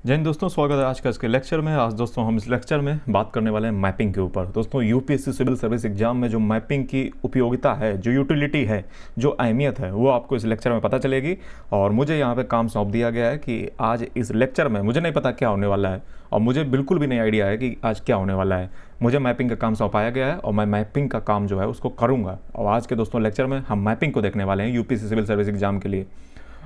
जय हिंद दोस्तों, स्वागत है आज का इसके लेक्चर में। आज दोस्तों हम इस लेक्चर में बात करने वाले हैं मैपिंग के ऊपर। दोस्तों यूपीएससी सिविल सर्विस एग्जाम में जो मैपिंग की उपयोगिता है, जो यूटिलिटी है, जो अहमियत है, वो आपको इस लेक्चर में पता चलेगी। और मुझे यहाँ पे काम सौंप दिया गया है कि आज इस लेक्चर में मुझे नहीं पता क्या होने वाला है और मुझे बिल्कुल भी नहीं आइडिया है कि आज क्या होने वाला है। मुझे मैपिंग का काम सौंपाया गया है और मैं मैपिंग का काम जो है उसको करूँगा। और आज के दोस्तों लेक्चर में हम मैपिंग को देखने वाले हैं यूपीएससी सिविल सर्विस एग्जाम के लिए।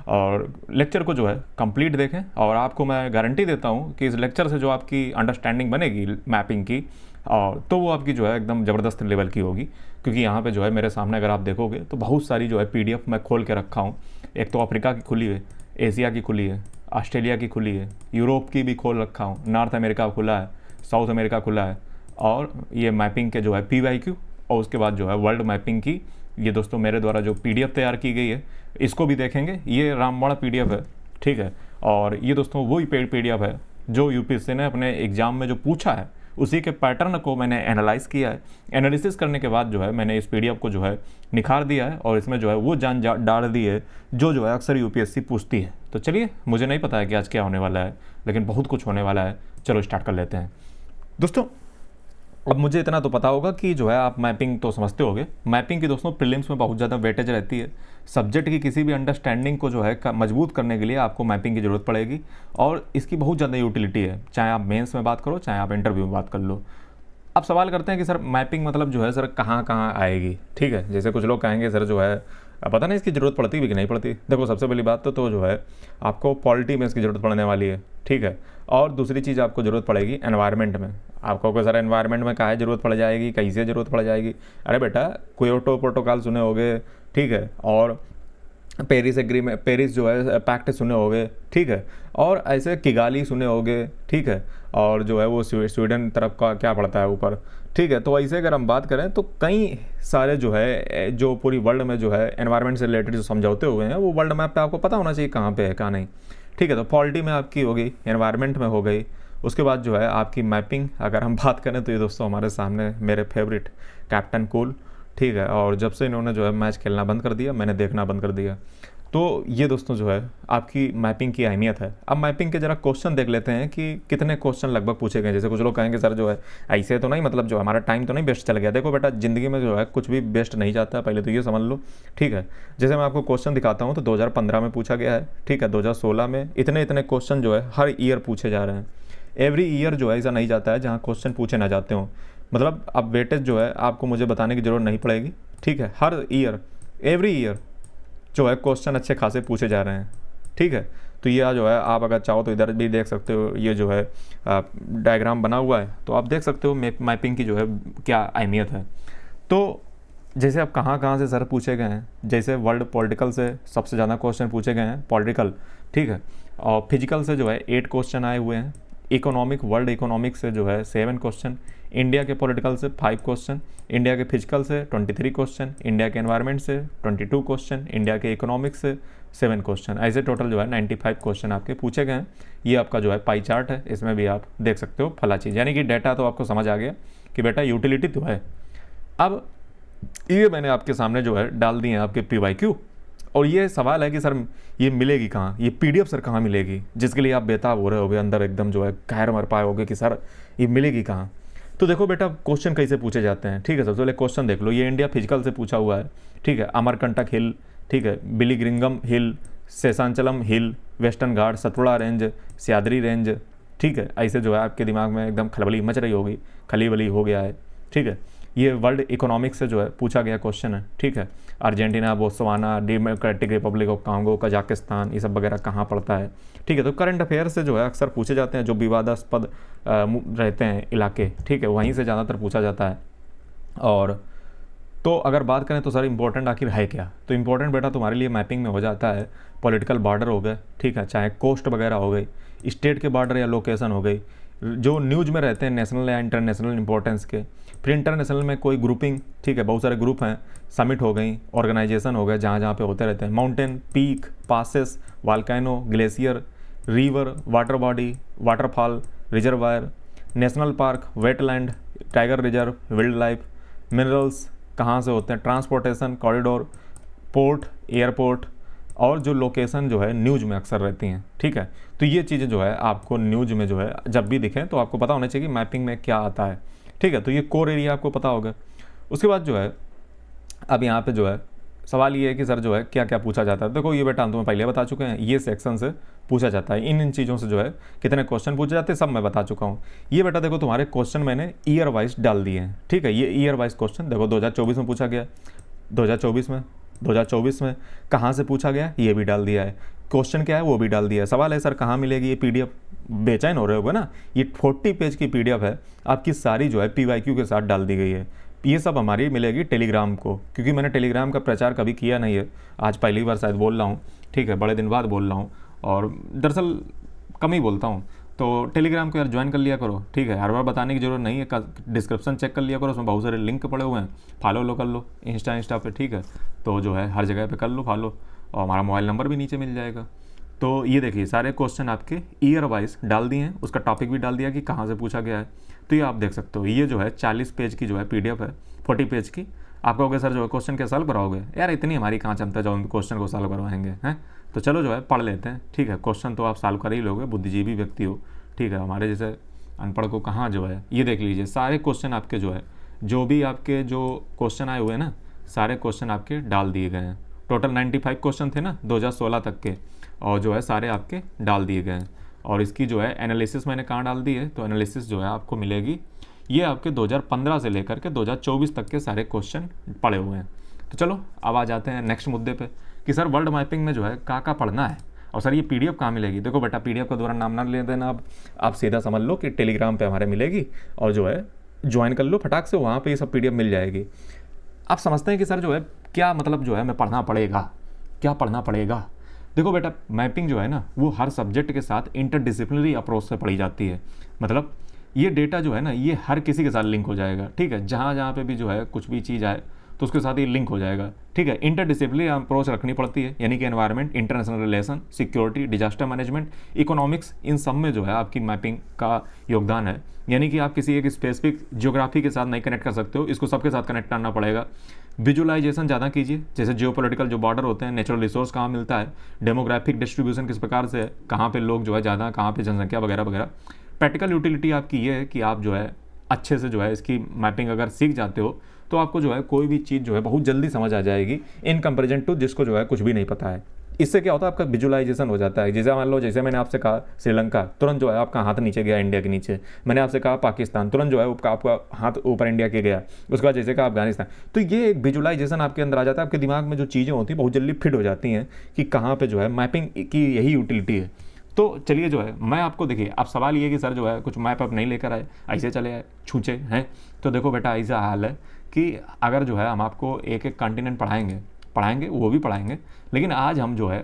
और लेक्चर को जो है कंप्लीट देखें और आपको मैं गारंटी देता हूँ कि इस लेक्चर से जो आपकी अंडरस्टैंडिंग बनेगी मैपिंग की, और तो वो आपकी जो है एकदम ज़बरदस्त लेवल की होगी। क्योंकि यहाँ पे जो है मेरे सामने अगर आप देखोगे तो बहुत सारी जो है पीडीएफ मैं खोल के रखा हूँ। एक तो अफ्रीका की खुली है, एशिया की खुली है, ऑस्ट्रेलिया की खुली है, यूरोप की भी खोल रखा हूँ, नॉर्थ अमेरिका खुला है, साउथ अमेरिका खुला है, और ये मैपिंग के जो है PYQ, और उसके बाद जो है वर्ल्ड मैपिंग की ये दोस्तों मेरे द्वारा जो PDF तैयार की गई है इसको भी देखेंगे। ये रामबाण PDF है, ठीक है। और ये दोस्तों वही PDF है जो यूपीएससी ने अपने एग्जाम में जो पूछा है उसी के पैटर्न को मैंने एनालाइज किया है। एनालिसिस करने के बाद जो है मैंने इस PDF को जो है निखार दिया है और इसमें जो है वो जान डाल दी है जो है अक्सर यूपीएससी पूछती है। तो चलिए, मुझे नहीं पता है कि आज क्या होने वाला है, लेकिन बहुत कुछ होने वाला है। चलो स्टार्ट कर लेते हैं दोस्तों। अब मुझे इतना तो पता होगा कि जो है आप मैपिंग तो समझते होगे। मैपिंग की दोस्तों प्रीलिम्स में बहुत ज़्यादा वेटेज रहती है। सब्जेक्ट की किसी भी अंडरस्टैंडिंग को जो है मजबूत करने के लिए आपको मैपिंग की ज़रूरत पड़ेगी और इसकी बहुत ज़्यादा यूटिलिटी है, चाहे आप मेंस में बात करो चाहे आप इंटरव्यू में बात कर लो। अब सवाल करते हैं कि सर मैपिंग मतलब जो है सर कहाँ कहाँ आएगी, ठीक है। जैसे कुछ लोग कहेंगे सर जो है पता नहीं इसकी ज़रूरत पड़ती भी कि नहीं पड़ती। देखो सबसे पहली बात तो जो है आपको पॉलिटी में इसकी ज़रूरत पड़ने वाली है, ठीक है। और दूसरी चीज़ आपको ज़रूरत पड़ेगी एनवायरनमेंट में। आपको कोई सर एनवायरनमेंट में काहे ज़रूरत पड़ जाएगी, कैसे ज़रूरत पड़ जाएगी? अरे बेटा, क्योटो प्रोटोकॉल सुने होगे, ठीक है, और पेरिस जो है पैक्ट सुने होगे, ठीक है, और ऐसे किगाली सुने होगे, ठीक है, और जो है वो स्वीडन तरफ का क्या पड़ता है ऊपर, ठीक है। तो ऐसे अगर हम बात करें तो कई सारे जो है जो पूरी वर्ल्ड में जो है एनवायरनमेंट से रिलेटेड जो समझौते हुए हैं वो वर्ल्ड मैप पे आपको पता होना चाहिए कहाँ पे है कहाँ नहीं, ठीक है। तो पॉलिटी में आपकी हो गई, एनवायरनमेंट में हो गई। उसके बाद जो है आपकी मैपिंग अगर हम बात करें तो ये दोस्तों हमारे सामने मेरे फेवरेट कैप्टन कूल, ठीक है। और जब से इन्होंने जो है मैच खेलना बंद कर दिया, मैंने देखना बंद कर दिया। तो ये दोस्तों जो है आपकी मैपिंग की अहमियत है। अब मैपिंग के जरा क्वेश्चन देख लेते हैं कि कितने क्वेश्चन लगभग पूछे गए। जैसे कुछ लोग कहेंगे सर जो है ऐसे तो नहीं, मतलब जो हमारा टाइम तो नहीं वेस्ट चल गया। देखो बेटा, ज़िंदगी में जो है कुछ भी वेस्ट नहीं जाता, पहले तो ये समझ लो, ठीक है। जैसे मैं आपको क्वेश्चन दिखाता हूँ तो 2015 में पूछा गया है, ठीक है, 2016 में, इतने क्वेश्चन जो है हर ईयर पूछे जा रहे हैं। एवरी ईयर जो है ऐसा नहीं जाता है जहाँ क्वेश्चन पूछे ना जाते हों। मतलब अब वेटेज जो है आपको मुझे बताने की ज़रूरत नहीं पड़ेगी, ठीक है। हर ईयर, एवरी ईयर जो है क्वेश्चन अच्छे खासे पूछे जा रहे हैं, ठीक है। तो ये जो है आप अगर चाहो तो इधर भी देख सकते हो, ये जो है डायग्राम बना हुआ है तो आप देख सकते हो मैपिंग की जो है क्या अहमियत है। तो जैसे अब कहाँ कहाँ से सर पूछे गए हैं, जैसे वर्ल्ड पॉलिटिकल से सबसे ज़्यादा क्वेश्चन पूछे गए हैं, पॉलिटिकल, ठीक है। और फिजिकल से जो है 8 क्वेश्चन आए हुए हैं। इकोनॉमिक, वर्ल्ड इकोनॉमिक से जो है 7 क्वेश्चन, इंडिया के पॉलिटिकल से 5 क्वेश्चन, इंडिया के फिजिकल से 23 क्वेश्चन, इंडिया के एनवायरनमेंट से 22 क्वेश्चन, इंडिया के इकोनॉमिक से 7 क्वेश्चन। ऐसे टोटल जो है 95 क्वेश्चन आपके पूछे गए हैं। ये आपका जो है पाई चार्ट है, इसमें भी आप देख सकते हो फला चीज़, यानी कि डेटा तो आपको समझ आ गया कि बेटा यूटिलिटी तो है। अब ये मैंने आपके सामने जो है डाल दिए हैं आपके PYQ, और ये सवाल है कि सर ये मिलेगी कहाँ, ये PDF सर कहाँ मिलेगी, जिसके लिए आप बेताब हो रहे होगे, अंदर एकदम जो है कहर मर पाए होगे कि सर ये मिलेगी कहाँ। तो देखो बेटा, क्वेश्चन कैसे पूछे जाते हैं, ठीक है। सबसे पहले क्वेश्चन देख लो, ये इंडिया फिजिकल से पूछा हुआ है, ठीक है। अमरकंटक हिल, ठीक है, बिलीग्रिंगम हिल, शेषांचलम हिल, वेस्टर्न घाट, सतपुड़ा रेंज, सह्याद्री रेंज, ठीक है। ऐसे जो है आपके दिमाग में एकदम खलबली मच रही होगी, खलीबली हो गया है, ठीक है। ये वर्ल्ड इकोनॉमिक्स से जो है पूछा गया क्वेश्चन है, ठीक है। Argentina, Botswana, democratic Republic of Congo, Kazakhstan, ये सब वगैरह कहाँ पड़ता है, ठीक है। तो करंट अफेयर से जो है अक्सर पूछे जाते हैं, जो विवादास्पद रहते हैं इलाके, ठीक है, वहीं से ज़्यादातर पूछा जाता है। और तो अगर बात करें तो सर इंपॉर्टेंट आखिर है क्या, तो इंपॉर्टेंट बेटा तुम्हारे लिए मैपिंग में हो जाता है पॉलिटिकल बॉर्डर हो गए, ठीक है, चाहे कोस्ट वगैरह हो गई, स्टेट के बॉर्डर या लोकेशन हो गई, जो न्यूज़ में रहते हैं नेशनल या इंटरनेशनल इंपॉर्टेंस के, फिर इंटरनेशनल में कोई ग्रुपिंग, ठीक है, बहुत सारे ग्रुप हैं, समिट हो गई, ऑर्गेनाइजेशन हो गए जहाँ जहाँ पे होते रहते हैं, mountain, peak, passes, volcano, glacier, river, water body, waterfall, reservoir, national park, wetland, tiger reserve, wild life, minerals कहाँ से होते हैं, ट्रांसपोर्टेशन, कॉरिडोर, पोर्ट, एयरपोर्ट, और जो लोकेशन जो है न्यूज़ में अक्सर रहती हैं, ठीक है। तो ये चीज़ें जो है आपको न्यूज़ में जो है जब भी दिखें तो आपको पता होना चाहिए कि मैपिंग में क्या आता है, ठीक है। तो ये कोर एरिया आपको पता होगा। उसके बाद जो है अब यहाँ पे जो है सवाल ये है कि सर जो है क्या क्या पूछा जाता है। देखो ये बेटा हम तुम्हें पहले बता चुके हैं, ये सेक्शन से पूछा जाता है, इन चीज़ों से जो है कितने क्वेश्चन पूछे जाते हैं सब मैं बता चुका हूँ। ये बेटा देखो तुम्हारे क्वेश्चन मैंने ईयर वाइज डाल दिए हैं, ठीक है। ये ईयर वाइज क्वेश्चन देखो 2024 में पूछा गया, 2024 में कहाँ से पूछा गया ये भी डाल दिया है, क्वेश्चन क्या है वो भी डाल दिया है। सवाल है सर कहाँ मिलेगी ये पीडीएफ, बेचैन हो रहे होगे ना। ये 40 पेज की पीडीएफ है, आपकी सारी जो है पीवाईक्यू के साथ डाल दी गई है। ये सब हमारी मिलेगी टेलीग्राम को, क्योंकि मैंने टेलीग्राम का प्रचार कभी किया नहीं है, आज पहली बार शायद बोल रहा हूँ, ठीक है। बड़े दिन बाद बोल रहा हूँ और दरअसल कम ही बोलता हूँ। तो टेलीग्राम को यार ज्वाइन कर लिया करो, ठीक है। हर बार बताने की जरूरत नहीं है, डिस्क्रिप्शन चेक कर लिया करो, उसमें बहुत सारे लिंक पड़े हुए हैं, फॉलो लो कर लो इंस्टा पे, ठीक है। तो जो है हर जगह पे कर लो फॉलो, और हमारा मोबाइल नंबर भी नीचे मिल जाएगा। तो ये देखिए सारे क्वेश्चन आपके ईयर वाइज डाल दिए हैं, उसका टॉपिक भी डाल दिया कि कहाँ से पूछा गया है। तो ये आप देख सकते हो, ये जो है 40 पेज की जो है पीडीएफ है, 40 पेज की। आप कहोगे सर जो है क्वेश्चन क्या सॉल्व कराओगे, यार इतनी हमारी कहाँ क्षमता जो क्वेश्चन को सॉल्व करवाएंगे हैं। तो चलो जो है पढ़ लेते हैं, ठीक है। क्वेश्चन तो आप सॉल्व कर ही लोगे, बुद्धिजीवी व्यक्ति हो, ठीक है। हमारे जैसे अनपढ़ को कहाँ जो है, ये देख लीजिए सारे क्वेश्चन आपके जो है, जो भी आपके जो क्वेश्चन आए हुए हैं ना, सारे क्वेश्चन आपके डाल दिए गए हैं। टोटल 95 क्वेश्चन थे ना 2016 तक के, और जो है सारे आपके डाल दिए गए हैं। और इसकी जो है एनालिसिस मैंने कहाँ डाल दी है, तो एनालिसिस जो है आपको मिलेगी, ये आपके 2015 से लेकर के 2024 तक के सारे क्वेश्चन पड़े हुए हैं। तो चलो अब आ जाते हैं नेक्स्ट मुद्दे पे कि सर वर्ल्ड मैपिंग में जो है कहाँ पढ़ना है, और सर ये पीडीएफ कहाँ मिलेगी। देखो बेटा पीडीएफ का दोबारा नाम ना ले देना, आप सीधा समझ लो कि टेलीग्राम पे हमारे मिलेगी, और जो है ज्वाइन कर लो फटाक से, वहाँ पे ये सब पीडीएफ मिल जाएगी। आप समझते हैं कि सर जो है क्या मतलब जो है हमें पढ़ना पड़ेगा, क्या पढ़ना पड़ेगा। देखो बेटा मैपिंग जो है ना वो हर सब्जेक्ट के साथ इंटरडिसिप्लिनरी अप्रोच से पढ़ी जाती है। मतलब ये डेटा जो है ना ये हर किसी के साथ लिंक हो जाएगा, ठीक है। जहाँ जहाँ पे भी जो है कुछ भी चीज़ आए तो उसके साथ ये लिंक हो जाएगा, ठीक है। इंटरडिसिप्लिनरी अप्रोच रखनी पड़ती है, यानी कि environment, international relation, security, disaster management, economics, इन सब में जो है आपकी मैपिंग का योगदान है। यानी कि आप किसी एक स्पेसिफिक ज्योग्राफी के साथ नहीं कनेक्ट कर सकते हो, इसको सबके साथ कनेक्ट करना पड़ेगा। विजुअलाइजेशन ज़्यादा कीजिए, जैसे जियोपॉलिटिकल जो बॉर्डर होते हैं, नेचुरल रिसोर्स कहाँ मिलता है, डेमोग्राफिक डिस्ट्रीब्यूशन किस प्रकार से है, कहाँ पे लोग जो है ज़्यादा, कहाँ पे जनसंख्या वगैरह वगैरह। प्रैक्टिकल यूटिलिटी आपकी ये है कि आप जो है अच्छे से जो है इसकी मैपिंग अगर सीख जाते हो तो आपको जो है कोई भी चीज़ जो है बहुत जल्दी समझ आ जाएगी, इन कंपेरिजन टू जिसको जो है कुछ भी नहीं पता है। इससे क्या होता है आपका विजुअलाइजेशन हो जाता है। जैसे मान लो, जैसे मैंने आपसे कहा श्रीलंका, तुरंत जो है आपका हाथ नीचे गया इंडिया के नीचे। मैंने आपसे कहा पाकिस्तान, तुरंत जो है आपका हाथ ऊपर इंडिया के गया। उसके बाद जैसे कहा अफगानिस्तान। तो ये एक विजुअलाइजेशन आपके अंदर आ जाता है, आपके दिमाग में जो चीज़ें होती हैं बहुत जल्दी फिट हो जाती हैं कि कहाँ पर जो है मैपिंग की यही यूटिलिटी है। तो चलिए जो है मैं आपको, देखिए अब सवाल ये कि सर जो है कुछ मैप अप नहीं लेकर आए, ऐसे चले आए छूचे हैं। तो देखो बेटा ऐसा हाल है कि अगर जो है हम आपको एक एक कॉन्टिनेंट पढ़ाएंगे वो भी पढ़ाएंगे, लेकिन आज हम जो है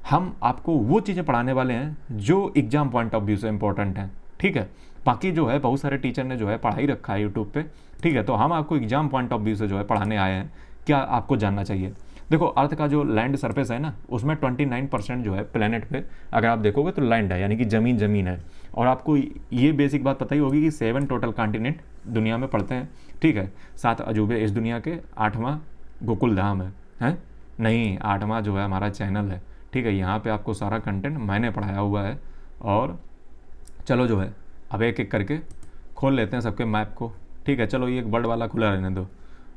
हम आपको वो चीज़ें पढ़ाने वाले हैं जो एग्जाम पॉइंट ऑफ व्यू से इंपॉर्टेंट हैं, ठीक है। बाकी जो है बहुत सारे टीचर ने जो है पढ़ाई रखा है यूट्यूब पे, ठीक है। तो हम आपको एग्जाम पॉइंट ऑफ व्यू से जो है पढ़ाने आए हैं, क्या आपको जानना चाहिए। देखो अर्थ का जो लैंड सरफेस है ना उसमें 29% जो है प्लेनेट पे अगर आप देखोगे तो लैंड है, यानी कि ज़मीन है। और आपको ये बेसिक बात पता ही होगी कि 7 टोटल कॉन्टिनेंट दुनिया में पड़ते हैं, ठीक है। 7 अजूबे इस दुनिया के, 8वां गोकुल धाम है नहीं, 8वां जो है हमारा चैनल है, ठीक है। यहाँ पे आपको सारा कंटेंट मैंने पढ़ाया हुआ है। और चलो जो है अब एक एक करके खोल लेते हैं सबके मैप को, ठीक है। चलो ये एक वर्ल्ड वाला खुला रहने दो,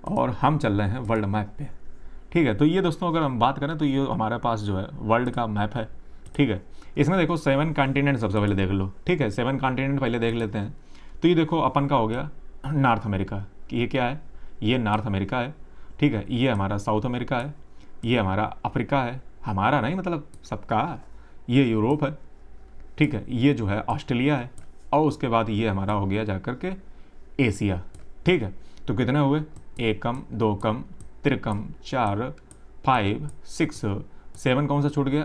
और हम चल रहे हैं वर्ल्ड मैप पे, ठीक है। तो ये दोस्तों अगर हम बात करें तो ये हमारे पास जो है वर्ल्ड का मैप है, ठीक है। इसमें देखो 7 कॉन्टिनेंट सबसे पहले देख लो, ठीक है। 7 कॉन्टिनेंट पहले देख लेते हैं। तो ये देखो अपन का हो गया नॉर्थ अमेरिका, ये क्या है, ये नॉर्थ अमेरिका है, ठीक है। ये हमारा साउथ अमेरिका है, ये हमारा अफ्रीका है, हमारा नहीं मतलब सबका। ये यूरोप है, ठीक है। ये जो है ऑस्ट्रेलिया है, और उसके बाद ये हमारा हो गया जाकर के एशिया, ठीक है। तो कितने हुए, 1 कम 2 कम 3 कम 4 5 6 7 कौन सा छूट गया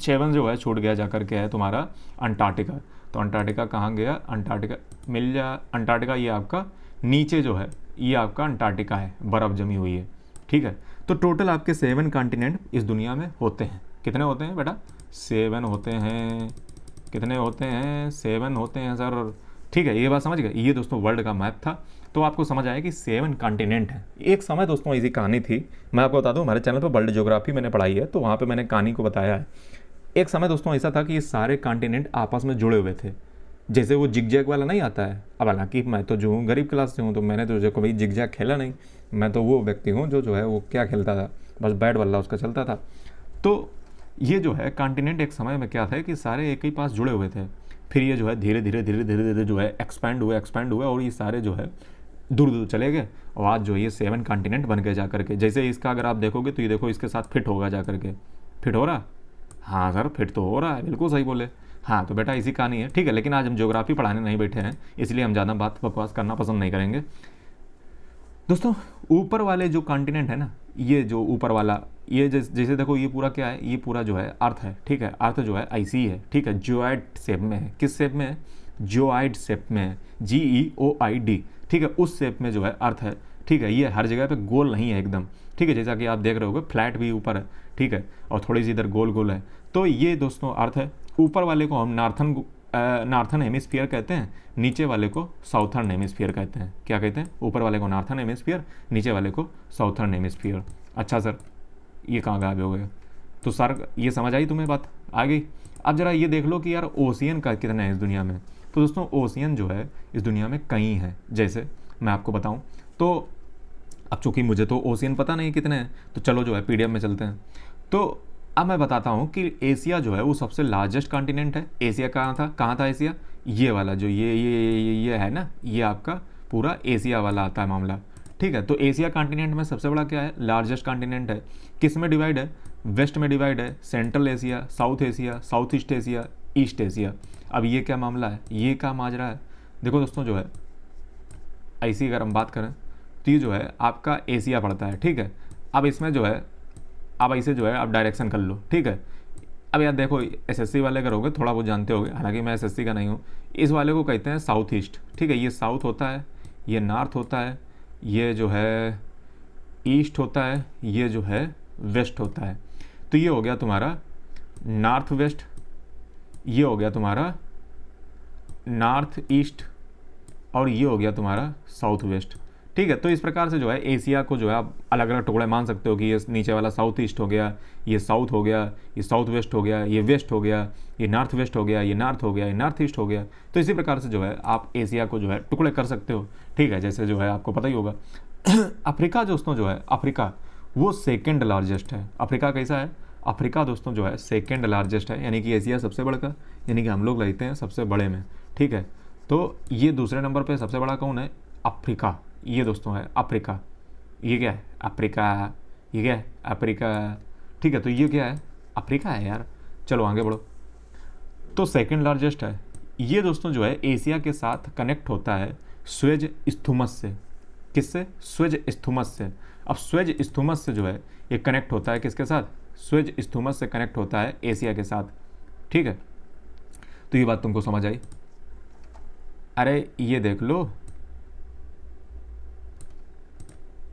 7 जो है छूट गया जाकर के है तुम्हारा अंटार्कटिका। तो अंटार्कटिका कहाँ गया, अंटार्कटिका मिल जा, अंटार्कटिका ये आपका नीचे जो है ये आपका अंटार्कटिका है, बर्फ़ जमी हुई है, ठीक है। तो टोटल आपके 7 कॉन्टिनेंट इस दुनिया में होते हैं। कितने होते हैं बेटा, 7 होते हैं। कितने होते हैं, 7 होते हैं सर, ठीक है, ये बात समझ गए। ये दोस्तों वर्ल्ड का मैप था, तो आपको समझ आया कि 7 कॉन्टिनेंट है। एक समय दोस्तों ऐसी कहानी थी, मैं आपको बता दूं, हमारे चैनल पर वर्ल्ड ज्योग्राफी मैंने पढ़ाई है, तो वहाँ पे मैंने कहानी को बताया है। एक समय दोस्तों ऐसा था कि ये सारे कॉन्टिनेंट आपस में जुड़े हुए थे, जैसे वो जिगजैग वाला नहीं आता है। अब हालांकि मैं तो जो हूँ गरीब क्लास से हूँ, तो मैंने तो जो कभी जिगजैग खेला नहीं, मैं तो वो व्यक्ति हूँ जो है वो क्या खेलता था, बस बैट बल्ला उसका चलता था। तो ये जो है कॉन्टिनेंट एक समय में क्या था कि सारे एक ही पास जुड़े हुए थे, फिर ये जो है धीरे धीरे जो है एक्सपैंड हुए और ये सारे जो है दूर दूर चले गए, और आज जो है ये 7 कॉन्टिनेंट बन गए जा करके। जैसे इसका अगर आप देखोगे तो ये देखो इसके साथ फिट होगा जा करके, फिट हो रहा, हाँ सर फिट तो हो रहा है, बिल्कुल सही बोले। हाँ तो बेटा इसी कहानी है, ठीक है। लेकिन आज हम ज्योग्राफी पढ़ाने नहीं बैठे हैं, इसलिए हम ज़्यादा बात बकवास करना पसंद नहीं करेंगे। दोस्तों ऊपर वाले जो कॉन्टिनेंट है ना, ये जो ऊपर वाला, ये जैसे देखो ये पूरा क्या है, ये पूरा जो है अर्थ है, ठीक है। अर्थ जो है ऐसी है, ठीक है, जियोइड शेप में है। किस शेप में है? जियोइड शेप में है, GEOID, ठीक है, उस शेप में जो है अर्थ है, ठीक है। ये हर जगह पे गोल नहीं है एकदम, ठीक है, जैसा कि आप देख रहे होगे फ्लैट भी ऊपर है, ठीक है, और थोड़ी सी इधर गोल गोल है। तो ये दोस्तों अर्थ है। ऊपर वाले को हम नॉर्थन हेमिस्फीयर कहते हैं, नीचे वाले को साउथर्न हेमिस्फीयर कहते हैं। क्या कहते हैं? ऊपर वाले को नॉर्थन हेमिस्फीयर, नीचे वाले को साउथर्न हेमिस्फीयर। अच्छा सर ये कहाँ गायब हो गए? तो सर ये समझ आई तुम्हें, बात आ गई। अब जरा ये देख लो कि यार ओशियन का कितना है इस दुनिया में। तो दोस्तों ओशियन जो है इस दुनिया में कई हैं, जैसे मैं आपको बताऊं तो अब चूंकि मुझे तो ओशियन पता नहीं कितने हैं, तो चलो जो है PDF में चलते हैं। तो अब मैं बताता हूँ कि एशिया जो है वो सबसे लार्जेस्ट कॉन्टिनेंट है। एशिया कहाँ था एशिया? ये वाला जो ये है ना, ये आपका पूरा एशिया वाला आता है मामला, ठीक है। तो एशिया कॉन्टिनेंट में सबसे बड़ा क्या है? लार्जेस्ट कॉन्टिनेंट है। किस में डिवाइड है? वेस्ट में डिवाइड है, central Asia, south Asia, south east Asia, east Asia. अब ये क्या मामला है, ये क्या माजरा है? देखो दोस्तों जो है ऐसी अगर हम बात करें तो ये जो है आपका एशिया पड़ता है, ठीक है। अब इसमें जो है अब ऐसे जो है आप डायरेक्शन कर लो, ठीक है। अब यार देखो SSC वाले करोगे थोड़ा बहुत जानते होगे, हालांकि मैं SSC का नहीं हूँ। इस वाले को कहते हैं साउथ ईस्ट, ठीक है। ये साउथ होता है, ये नॉर्थ होता है, ये जो है ईस्ट होता है, ये जो है वेस्ट होता है। तो ये हो गया तुम्हारा नॉर्थ वेस्ट, ये हो गया तुम्हारा नॉर्थ ईस्ट, और ये हो गया तुम्हारा साउथ वेस्ट, ठीक है। तो इस प्रकार से जो है एशिया को जो है आप अलग अलग टुकड़े मान सकते हो कि ये नीचे वाला साउथ ईस्ट हो गया, ये साउथ हो गया, ये साउथ वेस्ट हो गया, ये वेस्ट हो गया, ये नॉर्थ वेस्ट हो गया, ये नॉर्थ हो गया, ये नॉर्थ ईस्ट हो गया। तो इसी प्रकार से जो है आप एशिया को जो है टुकड़े कर सकते हो, ठीक है। जैसे जो है आपको पता ही होगा अफ्रीका दोस्तों जो है अफ्रीका वो सेकेंड लार्जेस्ट है। अफ्रीका कैसा है? अफ्रीका दोस्तों जो है सेकेंड लार्जेस्ट है, यानी कि एशिया सबसे बड़ा का, यानी कि हम लोग रहते हैं सबसे बड़े में, ठीक है। तो ये दूसरे नंबर पे सबसे बड़ा कौन है? अफ्रीका। ये दोस्तों है अफ्रीका। ये क्या है? अफ्रीका। ये क्या है? अफ्रीका, ठीक है। तो ये क्या है? अफ्रीका है यार। चलो आगे बढ़ो। तो सेकंड लार्जेस्ट है ये दोस्तों जो है एशिया के साथ कनेक्ट होता है स्वेज स्थूमस से। किससे? स्वेज स्थूमस से। अब स्वेज स्थूमस से जो है ये कनेक्ट होता है किसके साथ? स्वेज स्थूमस से कनेक्ट होता है एशिया के साथ, ठीक है। तो ये बात तुमको समझ आई? अरे ये देख लो,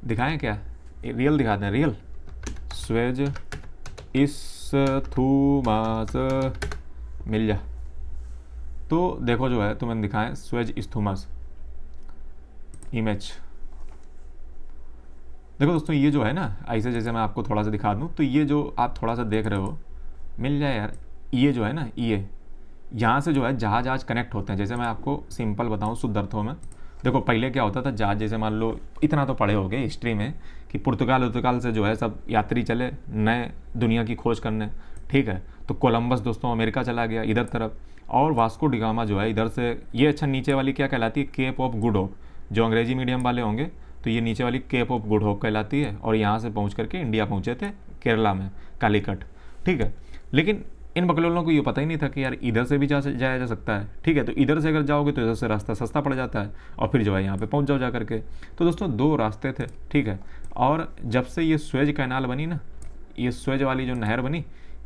दिखाएं क्या? रियल दिखा दें, रियल। स्वेज स्थूमस मिल जा। तो देखो जो है तुम्हें दिखाएं स्वेज स्थूमस इमेज। देखो दोस्तों ये जो है ना ऐसे, जैसे मैं आपको थोड़ा सा दिखा दूं तो ये जो आप थोड़ा सा देख रहे हो मिल जाए यार, ये जो है ना ये यहाँ से जो है जहाज कनेक्ट होते हैं। जैसे मैं आपको सिंपल बताऊँ शुद्ध अर्थों में, देखो पहले क्या होता था जहाज, जैसे मान लो इतना तो पढ़े होगे हिस्ट्री में कि पुर्तगाल से जो है सब यात्री चले नए दुनिया की खोज करने, ठीक है। तो कोलंबस दोस्तों अमेरिका चला गया इधर तरफ, और वास्को डिगामा जो है इधर से, ये अच्छा नीचे वाली क्या कहलाती है? Cape of Good Hope. जो अंग्रेजी मीडियम वाले होंगे तो ये नीचे वाली केप ऑफ गुड होप कहलाती है, और यहाँ से पहुँच करके इंडिया पहुँचे थे केरला में कालीकट, ठीक है। लेकिन इन बकलोलों को ये पता ही नहीं था कि यार इधर से भी जाया जा सकता है, ठीक है। तो इधर से अगर जाओगे तो इधर से रास्ता सस्ता पड़ जाता है, और फिर जो है यहाँ पे पहुँच जाओ जा करके। तो दोस्तों दो रास्ते थे, ठीक है। और जब से ये स्वेज कैनाल बनी ना, ये स्वेज वाली जो नहर बनी,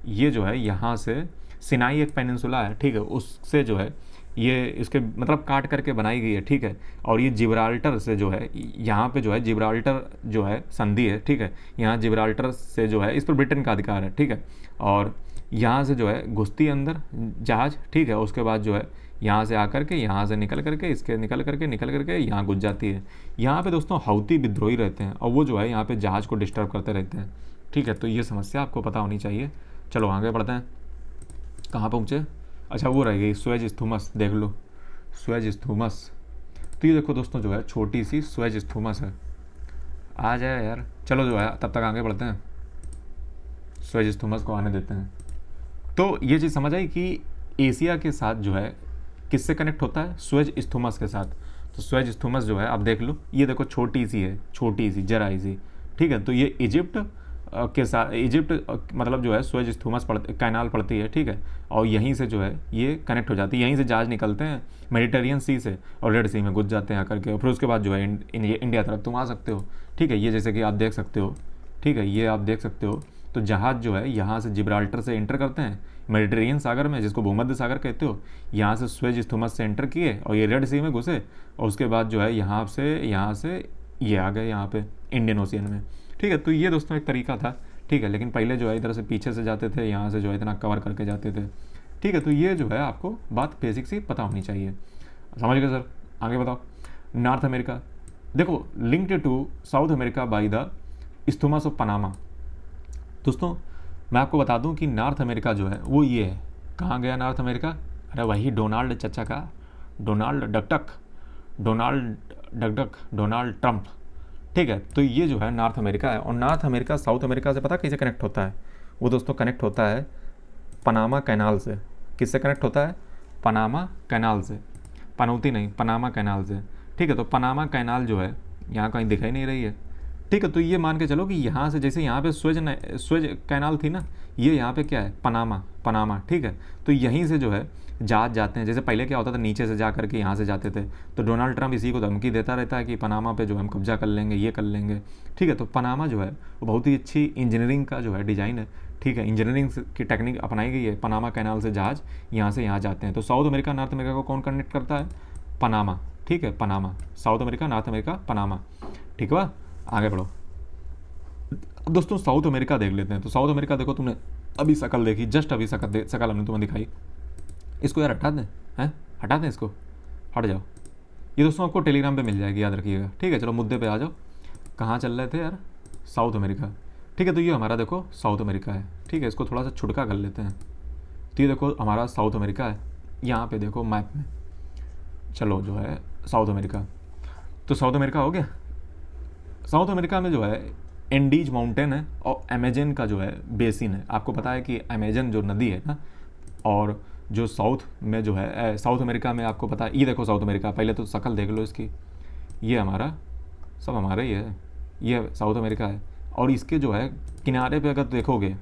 ये जो है यहाँ से सिनाई एक पेनिनसुला है, ठीक है, उससे जो है ये इसके मतलब काट करके बनाई गई है, ठीक है। और ये जिब्राल्टर से जो है यहाँ पे जो है जिब्राल्टर जो है संधि है, ठीक है। यहाँ जिब्राल्टर से जो है इस पर ब्रिटेन का अधिकार है, ठीक है। और यहाँ से जो है घुसती है अंदर जहाज़, ठीक है। उसके बाद जो है यहाँ से आकर के, यहाँ से निकल करके, इसके निकल करके यहाँ घुस जाती है। यहाँ पे दोस्तों हौती विद्रोही रहते हैं और वो जो है यहाँ पे जहाज़ को डिस्टर्ब करते रहते हैं, ठीक है। तो ये समस्या आपको पता होनी चाहिए। चलो आगे बढ़ते हैं, कहाँ पहुँचे? अच्छा वो रह गई स्वेज स्थूमस, देख लो स्वेज स्थूमस। तो ये देखो दोस्तों जो है छोटी सी स्वेज स्थूमस है, आ जाए यार। चलो जो है तब तक आगे बढ़ते हैं, स्वेज स्थूमस को आने देते हैं। तो ये चीज़ समझ आई कि एशिया के साथ जो है किससे कनेक्ट होता है? स्वेज स्थूमस के साथ। तो स्वेज स्थूमस जो है आप देख लो, ये देखो छोटी सी है, छोटी सी जरा सी, ठीक है। तो ये इजिप्ट के साथ, इजिप्ट मतलब जो है स्वेज स्थूमस कैनाल पड़ती है, ठीक है। और यहीं से जो है ये कनेक्ट हो जाती है, यहीं से जहाज निकलते हैं मेडिटेरियन सी से और रेड सी में घुस जाते हैं आकर के। और फिर उसके बाद जो है इंडिया तरफ तुम आ सकते हो, ठीक है। ये जैसे कि आप देख सकते हो, ठीक है, ये आप देख सकते हो। तो जहाज़ जो है यहाँ से जिब्राल्टर से एंटर करते हैं मेडिटेरियन सागर में, जिसको भूमध्य सागर कहते हो। यहाँ से स्वेज स्थूमस से एंटर किए और ये रेड सी में घुसे और उसके बाद जो है यहाँ से ये आ गए यहाँ पे इंडियन ओशियन में, ठीक है। तो ये दोस्तों एक तरीका था, ठीक है। लेकिन पहले जो है इधर से पीछे से जाते थे, यहाँ से जो है इतना कवर करके जाते थे, ठीक है। तो ये जो है आपको बात बेसिक सी पता होनी चाहिए। समझ गए सर? आगे बताओ। नॉर्थ अमेरिका, देखो linked to South America by the isthmus of Panama. दोस्तों मैं आपको बता दूं कि नॉर्थ अमेरिका जो है वो ये है। कहाँ गया नॉर्थ अमेरिका? अरे वही डोनाल्ड चचा का, डोनाल्ड डक डोनाल्ड ट्रंप, ठीक है। तो ये जो है नॉर्थ अमेरिका है। और नॉर्थ अमेरिका साउथ अमेरिका से पता कैसे कनेक्ट होता है? वो दोस्तों कनेक्ट होता है पनामा कैनाल से। किससे कनेक्ट होता है? पनामा कैनाल से, पनौती नहीं, पनामा कैनाल से, ठीक है। तो पनामा कैनाल जो है यहाँ कहीं दिखाई नहीं रही है, ठीक है। तो ये मान के चलो कि यहाँ से जैसे यहाँ पे स्वेज कैनाल थी ना, ये यहाँ पे क्या है? पनामा, ठीक है। तो यहीं से जो है जहाज जाते हैं। जैसे पहले क्या होता था, नीचे से जा करके यहाँ से जाते थे। तो डोनाल्ड ट्रंप इसी को धमकी देता रहता है कि पनामा पे जो हम कब्जा कर लेंगे, ये कर लेंगे, ठीक है। तो पनामा जो है वो बहुत ही अच्छी इंजीनियरिंग का जो है डिज़ाइन है, ठीक है। इंजीनियरिंग की टेक्निक अपनाई गई है। पनामा कैनाल से जहाज यहाँ से यहाँ जाते हैं। तो साउथ अमेरिका नॉर्थ अमेरिका को कौन कनेक्ट करता है? पनामा, ठीक है। Panama, south America north America, Panama, ठीक है। आगे बढ़ो दोस्तों, साउथ अमेरिका देख लेते हैं। तो साउथ अमेरिका देखो, तुमने अभी शकल देखी, जस्ट अभी शकल हमने तुम्हें दिखाई। इसको यार हटा दें, हैं? हटा दें इसको, हट जाओ। ये दोस्तों आपको टेलीग्राम पे मिल जाएगी, याद रखिएगा, ठीक है। चलो मुद्दे पे आ जाओ। कहाँ चल रहे थे यार? साउथ अमेरिका, ठीक है। तो ये हमारा देखो साउथ अमेरिका है, ठीक है। इसको थोड़ा सा छुटका कर लेते हैं। तो ये देखो हमारा साउथ अमेरिका है, यहाँ पे देखो मैप में। चलो जो है साउथ अमेरिका, तो साउथ अमेरिका हो गया। साउथ अमेरिका में जो है एंडीज माउंटेन है और अमेजन का जो है बेसिन है। आपको पता है कि अमेजन जो नदी है ना, और जो साउथ में जो है साउथ अमेरिका में आपको पता है, ये देखो साउथ अमेरिका, पहले तो शकल देख लो इसकी, ये हमारा सब हमारा ही है, ये साउथ अमेरिका है। और इसके जो है किनारे पे अगर देखोगे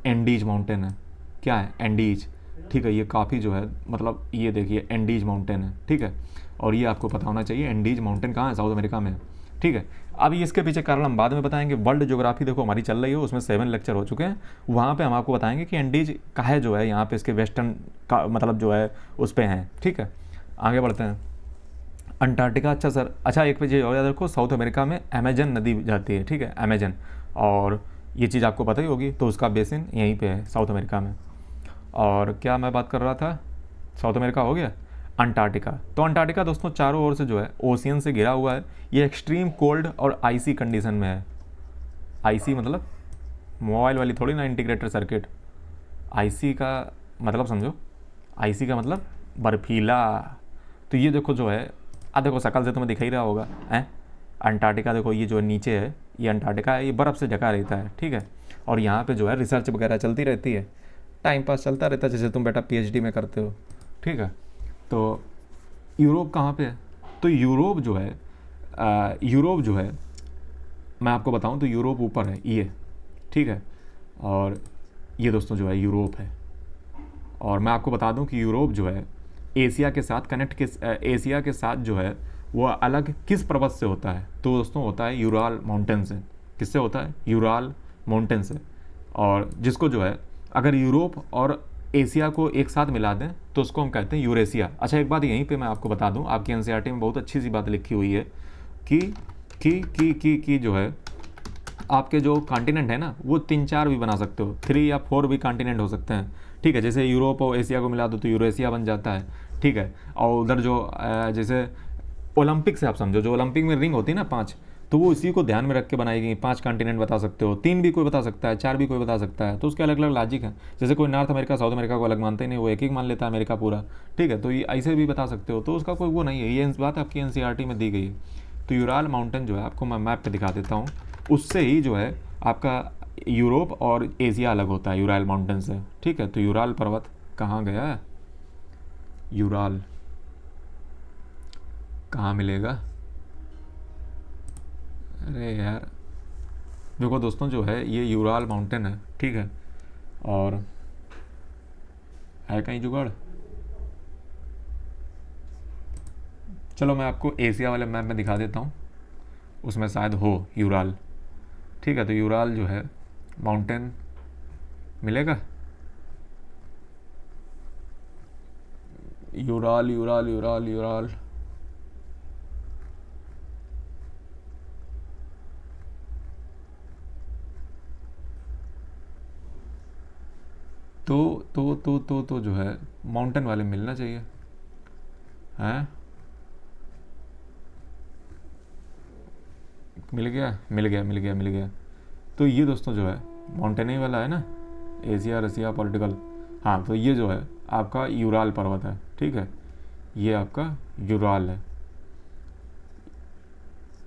एंडीज माउंटेन है, क्या है? एंडीज, ठीक है। ये काफ़ी जो है मतलब ये देखिए एंडीज माउंटेन है, ठीक है। और ये आपको पता होना चाहिए एंडीज माउंटेन कहाँ है? साउथ अमेरिका में, ठीक है। अभी इसके पीछे कारण हम बाद में बताएंगे। वर्ल्ड ज्योग्राफी देखो हमारी चल रही है, उसमें 7 लेक्चर हो चुके हैं। वहाँ पे हम आपको बताएंगे कि एंडीज काहे जो है यहाँ पे इसके वेस्टर्न का मतलब जो है उस पर हैं, ठीक है। आगे बढ़ते हैं। अंटार्कटिका, अच्छा सर, अच्छा एक वजह और याद रखो, साउथ अमेरिका में अमेजन नदी जाती है, ठीक है, अमेजन। और ये चीज़ आपको पता ही होगी, तो उसका बेसिन यहीं पे है साउथ अमेरिका में। और क्या मैं बात कर रहा था, साउथ अमेरिका हो गया। अंटार्कटिका, तो अंटार्कटिका दोस्तों चारों ओर से जो है ओशियन से घिरा हुआ है। ये एक्सट्रीम कोल्ड और आइसी कंडीशन में है। आइसी मतलब मोबाइल वाली थोड़ी ना इंटीग्रेटेड सर्किट, आइसी का मतलब समझो, आइसी का मतलब बर्फीला। तो ये देखो जो है, देखो शकल से तुम्हें दिखाई रहा होगा हैं, अंटार्कटिका देखो, ये जो है नीचे है, ये अंटार्कटिका है, ये बर्फ़ से ढका रहता है, ठीक है। और यहाँ पे जो है रिसर्च वगैरह चलती रहती है, टाइम पास चलता रहता है, जैसे तुम बेटा पीएचडी में करते हो, ठीक है। तो यूरोप कहाँ पे है? तो यूरोप जो है मैं आपको बताऊं तो यूरोप ऊपर है ये, ठीक है। और ये दोस्तों जो है यूरोप है। और मैं आपको बता दूं कि यूरोप जो है एशिया के साथ जो है वो अलग किस पर्वत से होता है? तो दोस्तों होता है यूराल माउंटेन से। किससे होता है? यूराल माउंटेन से। और जिसको जो है अगर यूरोप और एशिया को एक साथ मिला दें तो उसको हम कहते हैं यूरेशिया। अच्छा एक बात यहीं पे मैं आपको बता दूं, आपकी एनसीईआरटी में बहुत अच्छी सी बात लिखी हुई है कि जो है आपके जो कॉन्टिनेंट है ना वो 3-4 भी बना सकते हो, 3 या 4 भी कॉन्टिनेंट हो सकते हैं, ठीक है। जैसे यूरोप और एशिया को मिला दो तो यूरेशिया बन जाता है, ठीक है। और उधर जो जैसे ओलंपिक से आप समझो, जो ओलंपिक में रिंग होती है ना 5, तो वो इसी को ध्यान में रख के बनाई गई। 5 कॉन्टिनेंट बता सकते हो, 3 भी कोई बता सकता है, 4 भी कोई बता सकता है, तो उसके अलग अलग लॉजिक है। जैसे कोई नॉर्थ अमेरिका साउथ अमेरिका को अलग मानते ही नहीं, वो एक मान लेता है अमेरिका पूरा, ठीक है। तो ये ऐसे भी बता सकते हो, तो उसका कोई वो नहीं है, ये बात आपकी एनसीईआरटी में दी गई है। तो यूराल माउंटेन जो है आपको मैं मैप पे दिखा देता हूँ, उससे ही जो है आपका यूरोप और एशिया अलग होता है यूराल माउंटेन से, ठीक है। तो यूराल पर्वत कहाँ गया है, यूराल कहाँ मिलेगा, अरे यार देखो दोस्तों, जो है ये यूराल माउंटेन है, ठीक है। और है कहीं जुगाड़, चलो मैं आपको एशिया वाले मैप में दिखा देता हूँ, उसमें शायद हो यूराल, ठीक है। तो यूराल जो है माउंटेन मिलेगा, यूराल यूराल यूराल यूराल, तो जो है माउंटेन वाले मिलना चाहिए, हैं। मिल गया मिल गया मिल गया मिल गया। तो ये दोस्तों जो है माउंटेन ही वाला है ना, एशिया रसिया पॉलिटिकल, हाँ। तो ये जो है आपका यूराल पर्वत है, ठीक है। ये आपका यूराल है,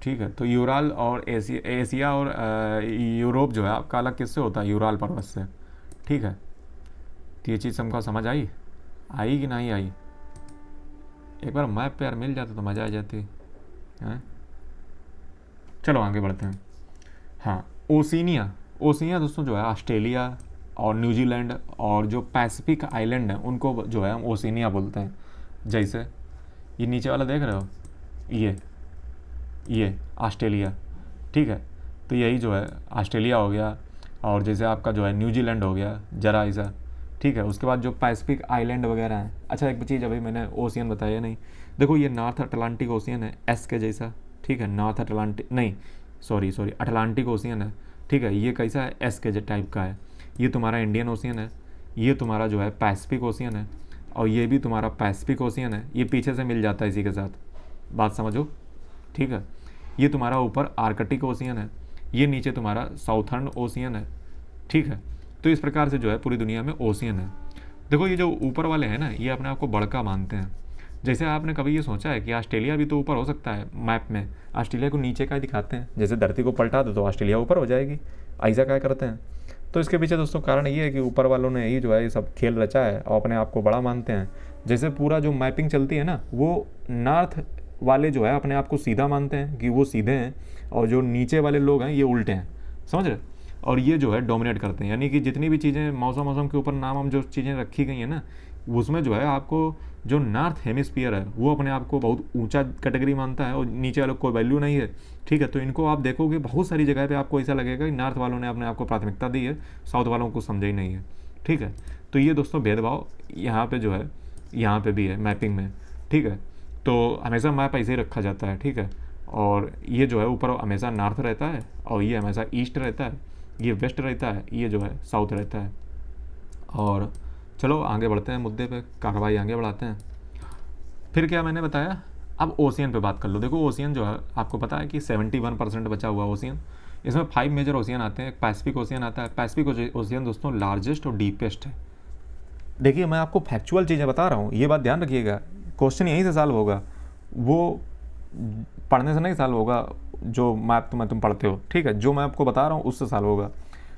ठीक है। तो यूराल और एशिया और यूरोप जो है आपका अलग किससे होता है, यूराल पर्वत से, ठीक है। तो ये चीज़ हमको समझ आई, आई कि नहीं आई, एक बार मैप पे यार मिल जाता तो मज़ा आ जाती है। चलो आगे बढ़ते हैं। हाँ, ओशिनिया, ओशिनिया दोस्तों जो है ऑस्ट्रेलिया और न्यूजीलैंड और जो पैसिफिक आइलैंड है उनको जो है हम ओशिनिया बोलते हैं। जैसे ये नीचे वाला देख रहे हो, ये ऑस्ट्रेलिया, ठीक है। तो यही जो है ऑस्ट्रेलिया हो गया, और जैसे आपका जो है न्यूजीलैंड हो गया जरा ऐसा, ठीक है। उसके बाद जो पैसिफिक आइलैंड वगैरह हैं, अच्छा एक चीज़ अभी मैंने ओशियन बताया नहीं, देखो ये नॉर्थ अटलांटिक ओशियन है एस के जैसा, ठीक है। नॉर्थ अटलांटिक नहीं, सॉरी अटलांटिक ओशियन है, ठीक है। ये कैसा है, एस के टाइप का है। ये तुम्हारा इंडियन ओशियन है, ये तुम्हारा जो है पैसिफिक ओशियन है, और ये भी तुम्हारा पैसिफिक ओशियन है। ये पीछे से मिल जाता है इसी के साथ, बात समझो, ठीक है। ये तुम्हारा ऊपर आर्कटिक ओशियन है, ये नीचे तुम्हारा साउथर्न ओशियन है, ठीक है। तो इस प्रकार से जो है पूरी दुनिया में ओशियन है। देखो ये जो ऊपर वाले हैं ना, ये अपने आप को बड़का मानते हैं। जैसे आपने कभी ये सोचा है कि ऑस्ट्रेलिया भी तो ऊपर हो सकता है, मैप में ऑस्ट्रेलिया को नीचे का दिखाते हैं, जैसे धरती को पलटा दो तो ऑस्ट्रेलिया ऊपर हो जाएगी, ऐसा क्या करते हैं। तो इसके पीछे दोस्तों कारण ये है कि ऊपर वालों ने ही जो है ये सब खेल रचा है और अपने आप को बड़ा मानते हैं। जैसे पूरा जो मैपिंग चलती है ना, वो नॉर्थ वाले जो है अपने आप को सीधा मानते हैं कि वो सीधे हैं, और जो नीचे वाले लोग हैं ये उल्टे हैं, समझ रहे। और ये जो है डोमिनेट करते हैं, यानी कि जितनी भी चीज़ें मौसम के ऊपर नाम हम जो चीज़ें रखी गई हैं ना, उसमें जो है आपको जो नॉर्थ हेमिस्फीयर है वो अपने आप को बहुत ऊंचा कैटेगरी मानता है, और नीचे वालों को कोई वैल्यू नहीं है, ठीक है। तो इनको आप देखोगे बहुत सारी जगह पे आपको ऐसा लगेगा कि नॉर्थ वालों ने अपने आप को प्राथमिकता दी है, साउथ वालों को समझा ही नहीं है, ठीक है। तो ये दोस्तों भेदभाव यहाँ पे जो है, यहाँ पे भी है मैपिंग में, ठीक है। तो हमेशा मैप ऐसे ही रखा जाता है, ठीक है। और ये जो है ऊपर हमेशा नॉर्थ रहता है, और ये हमेशा ईस्ट रहता है, ये वेस्ट रहता है, ये जो है साउथ रहता है। और चलो आगे बढ़ते हैं मुद्दे पे, कार्रवाई आगे बढ़ाते हैं। फिर क्या मैंने बताया, अब ओशियन पे बात कर लो। देखो ओशियन जो है आपको पता है कि 71% बचा हुआ ओशियन, इसमें 5 मेजर ओशियन आते हैं। पैसिफिक ओशियन आता है, पैसिफिक ओशियन दोस्तों लार्जेस्ट और डीपेस्ट है। देखिए मैं आपको फैक्चुअल चीज़ें बता रहा हूँ, ये बात ध्यान रखिएगा, क्वेश्चन यहीं से सॉल्व होगा, वो पढ़ने से नहीं सॉल्व होगा, जो मैप तुम पढ़ते हो, ठीक है। जो मैं आपको बता रहा हूँ उससे सॉल्व होगा।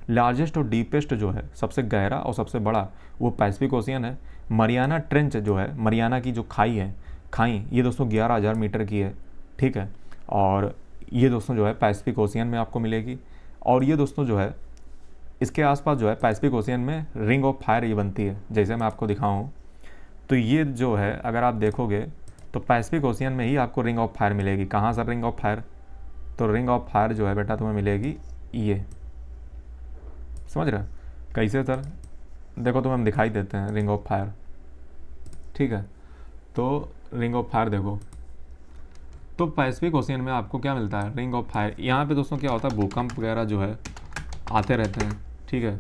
लार्जेस्ट और डीपेस्ट जो है, सबसे गहरा और सबसे बड़ा, वो पैसिफिक ओशियन है। मरियाना ट्रेंच जो है, मरियाना की जो खाई ये दोस्तों 11,000 मीटर की है, ठीक है। और ये दोस्तों जो है पैसिफिक ओशियन में आपको मिलेगी। और ये दोस्तों जो है इसके आसपास जो है पैसिफिक ओशियन में रिंग ऑफ फायर ये बनती है, जैसे मैं आपको दिखाऊँ। तो ये जो है अगर आप देखोगे तो पैसिफिक ओशियन में ही आपको रिंग ऑफ फायर मिलेगी। कहाँ सर रिंग ऑफ फायर, तो रिंग ऑफ फायर जो है बेटा तुम्हें मिलेगी ये, समझ रहे हो कैसे सर, देखो तुम्हें हम दिखाई देते हैं रिंग ऑफ फायर, ठीक है। तो रिंग ऑफ फायर देखो, तो पैसिफिक ओशियन में आपको क्या मिलता है, रिंग ऑफ फायर। यहाँ पे दोस्तों क्या होता है, भूकंप वगैरह जो है आते रहते हैं, ठीक है।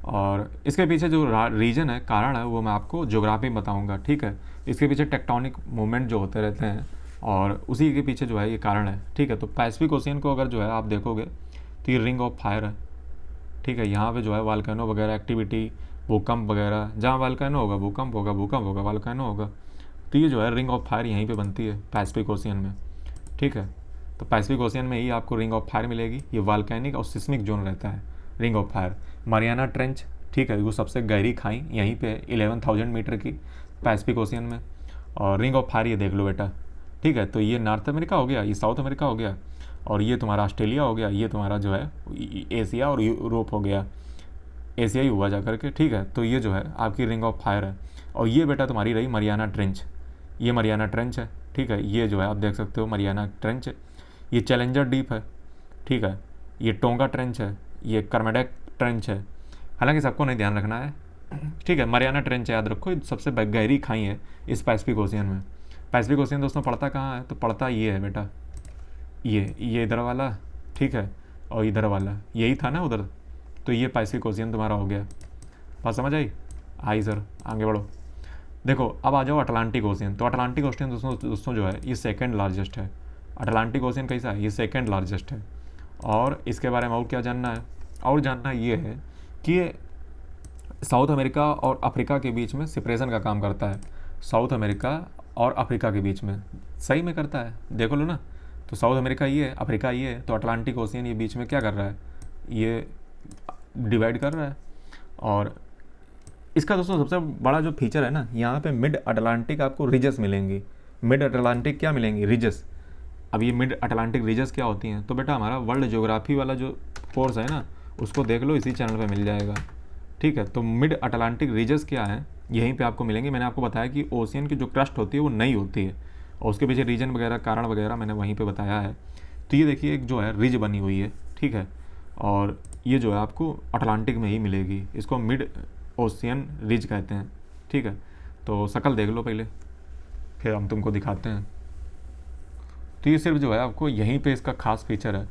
और इसके पीछे जो रीजन है, कारण है, वो मैं आपको ज्योग्राफी में बताऊँगा, ठीक है। इसके पीछे टेक्टोनिक मूवमेंट जो होते रहते हैं और उसी के पीछे जो है ये कारण है, ठीक है। तो पैसिफिक ओशियन को अगर जो है आप देखोगे तो ये रिंग ऑफ फायर है, ठीक है। यहाँ पे जो है वाल्केनो वगैरह एक्टिविटी, भूकंप वगैरह, जहाँ वाल्केनो होगा भूकंप होगा, भूकंप होगा वाल्केनो होगा। तो ये जो है रिंग ऑफ फायर यहीं पे बनती है पैसिफिक ओशियन में, ठीक है। तो पैसिफिक ओशियन में ही आपको रिंग ऑफ फायर मिलेगी। ये वाल्केनिक और सिस्मिक जोन रहता है ring of fire. Mariana trench, ठीक है, वो सबसे गहरी खाई यहीं पे 11,000 मीटर की पैसिफिक ओशियन में। और रिंग ऑफ फायर ये देख लो बेटा, ठीक है। तो ये नॉर्थ अमेरिका हो गया, ये साउथ अमेरिका हो गया, और ये तुम्हारा ऑस्ट्रेलिया हो गया, ये तुम्हारा जो है एशिया और यूरोप हो गया, एशिया ही हुआ जा करके, ठीक है। तो ये जो है आपकी रिंग ऑफ फायर है। और ये बेटा तुम्हारी रही मरियाना ट्रेंच, ये मरियाना ट्रेंच है, ठीक है। ये जो है आप देख सकते हो मरियाना ट्रेंच है। ये चैलेंजर डीप है, ठीक है। ये टोंगा ट्रेंच है, ये कर्मेडेक ट्रेंच है। हालांकि सबको नहीं ध्यान रखना है, ठीक है। मरियाना ट्रेंच याद रखो, सबसे गहरी खाई है इस पैसिफिक ओशियन में। पैसिफिक ओशियन दोस्तों पड़ता कहाँ है, तो पड़ता ये है बेटा, ये इधर वाला, ठीक है, और इधर वाला यही था ना उधर। तो ये पैसिफिक ओशियन तुम्हारा हो गया। बात समझ आई सर, आगे बढ़ो। देखो अब आ जाओ अटलांटिक ओशियन। तो अटलांटिक ओशियन दोस्तों जो है ये सेकंड लार्जेस्ट है। अटलांटिक ओशियन कैसा है, ये सेकंड लार्जेस्ट है। और इसके बारे में और क्या जानना है, और जानना ये है कि ये साउथ अमेरिका और अफ्रीका के बीच में सेपरेशन का काम करता है। साउथ अमेरिका और अफ्रीका के बीच में सही में करता है, देखो लो ना। तो साउथ अमेरिका ये है, अफ्रीका ये है, तो अटलांटिक ओशियन ये बीच में क्या कर रहा है, ये डिवाइड कर रहा है। और इसका दोस्तों सबसे बड़ा जो फीचर है ना, यहाँ पे मिड अटलांटिक आपको रिजस मिलेंगी। मिड अटलांटिक क्या मिलेंगी, रिजस। अब ये मिड अटलांटिक रिजस क्या होती हैं, तो बेटा हमारा वर्ल्ड ज्योग्राफी वाला जो कोर्स है ना, उसको देख लो, इसी चैनल पे मिल जाएगा, ठीक है। तो मिड अटलांटिक रिजस क्या है, यहीं पे आपको मिलेंगे। मैंने आपको बताया कि ओशियन की जो क्रस्ट होती है वो नई होती है, और उसके पीछे रीजन वगैरह कारण वगैरह मैंने वहीं पे बताया है। तो ये देखिए एक जो है रिज बनी हुई है, ठीक है। और ये जो है आपको अटलांटिक में ही मिलेगी, इसको मिड ओशियन रिज कहते हैं, ठीक है। तो शक्ल देख लो पहले, फिर हम तुमको दिखाते हैं। तो ये सिर्फ जो है आपको यहीं पे इसका खास फीचर है,